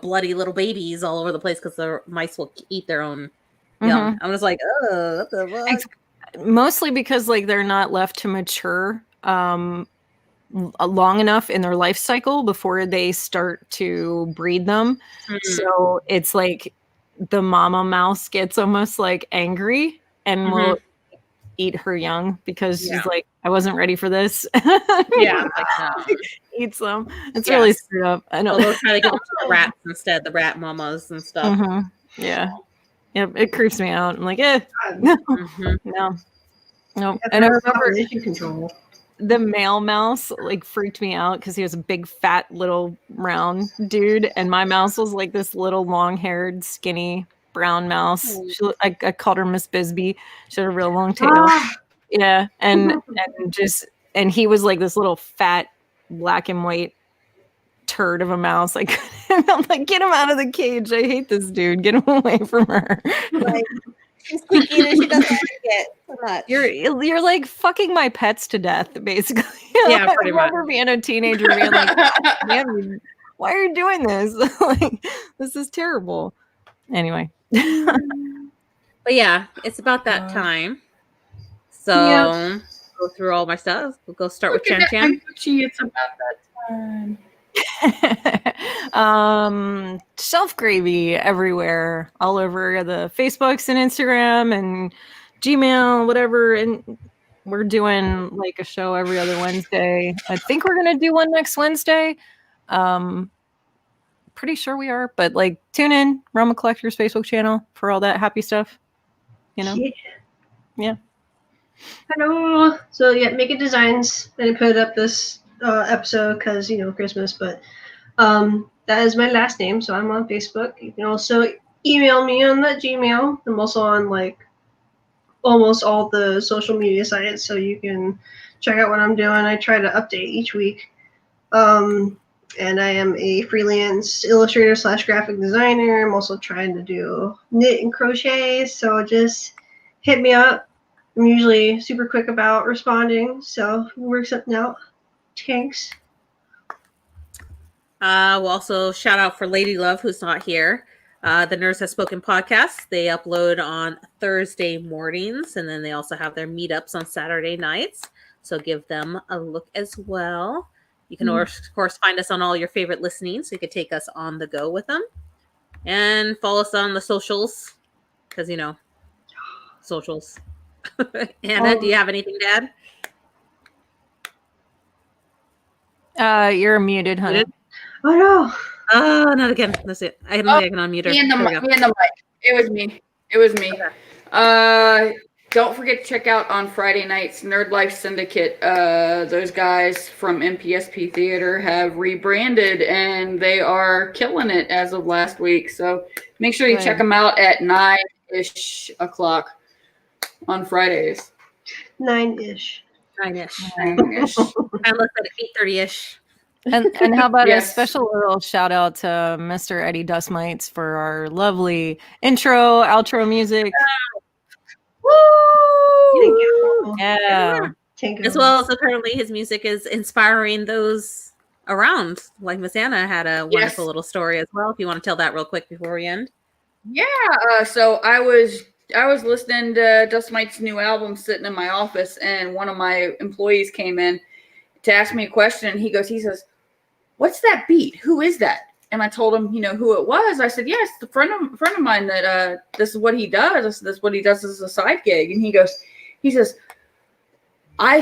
bloody little babies all over the place because the mice will eat their own young. I'm just like, oh, what the fuck? Mostly because like they're not left to mature long enough in their life cycle before they start to breed them. So it's like the mama mouse gets almost like angry and will eat her young because she's like, I wasn't ready for this. Eats them. It's really screwed up. I know. They'll try to give them to the rats instead, the rat mamas and stuff. Yeah. It creeps me out. I'm like, no. And I remember control. The male mouse like freaked me out because he was a big fat little round dude, and my mouse was like this little long-haired skinny brown mouse. I called her Miss Bisbee. She had a real long tail. Yeah, and he was like this little fat black and white turd of a mouse. I'm like, get him out of the cage. I hate this dude. Get him away from her. Like, she's squeaky and she doesn't like it so much. You're like fucking my pets to death, basically. Yeah, pretty much. I remember being a teenager being like, man, why are you doing this? Like, this is terrible. Anyway. But yeah, it's about that time. So go through all my stuff. We'll go start with Chan Chan. It's about that time. Shelf gravy everywhere, all over the Facebooks and Instagram and Gmail, whatever. And we're doing like a show every other Wednesday. I think we're gonna do one next Wednesday. Pretty sure we are, but like tune in, Realm of Collectors Facebook channel for all that happy stuff. You know? Yeah. Hello. So Make It Designs. I didn't put up this episode because Christmas, but that is my last name, so I'm on Facebook. You can also email me on that Gmail. I'm also on like almost all the social media sites, so you can check out what I'm doing. I try to update each week. And I am a freelance illustrator / graphic designer. I'm also trying to do knit and crochet, so just hit me up. I'm usually super quick about responding, so work something out. Thanks. We'll also shout out for Lady Love, who's not here. The Nerds Have Spoken podcast. They upload on Thursday mornings, and then they also have their meetups on Saturday nights. So give them a look as well. You can, of course, find us on all your favorite listening, so you can take us on the go with them. And follow us on the socials, because, socials. Anna, do you have anything to add? You're muted, honey. Oh, no. Oh, not again. That's it. I don't think I can unmute her. Me and the mic. It was me. Okay. Don't forget to check out on Friday nights Nerd Life Syndicate. Those guys from MPSP Theater have rebranded and they are killing it as of last week. So make sure you check them out at 9-ish o'clock on Fridays. 9-ish. 9-ish. 9-ish. I looked at 8:30-ish. And how about a Yes. special little shout out to Mr. Eddie Dustmites for our lovely intro, outro music. Woo! Thank you. Yeah. Thank you. As well as apparently his music is inspiring those around. Like Miss Anna had a wonderful little story as well. If you want to tell that real quick before we end. Yeah. So I was listening to Dust Mite's new album sitting in my office, and one of my employees came in to ask me a question. And he says, "What's that beat? Who is that?" And I told him, who it was. I said, "Yes, the friend of mine that this is what he does. This is what he does as a side gig." And he says, "I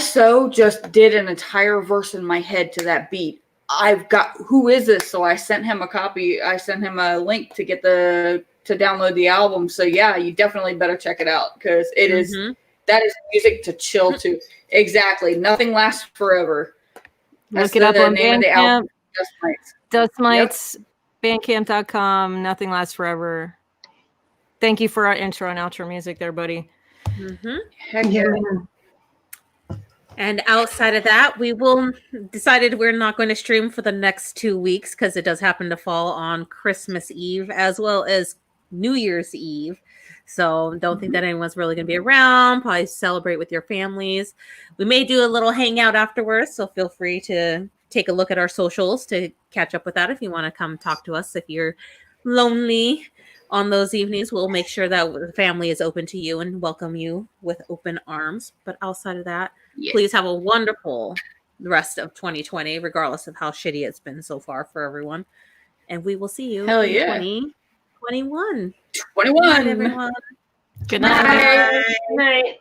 just did an entire verse in my head to that beat. I've got, who is this?" So I sent him a copy. I sent him a link to get to download the album. So yeah, you definitely better check it out, because it is, that is music to chill to. Exactly. Nothing lasts forever. Look it up on Bandcamp. Dust Mites. Dust Mites, bandcamp.com. Nothing lasts forever. Thank you for our intro and outro music there, buddy. Heck yeah. And outside of that, we decided we're not going to stream for the next 2 weeks because it does happen to fall on Christmas Eve as well as New Year's Eve. So don't think that anyone's really going to be around. Probably celebrate with your families. We may do a little hangout afterwards, so feel free to take a look at our socials to catch up with that if you want to come talk to us. If you're lonely on those evenings, we'll make sure that the family is open to you and welcome you with open arms. But outside of that, please have a wonderful rest of 2020, regardless of how shitty it's been so far for everyone. And we will see you in 2021. 21. Good night, everyone. Good night. Good night.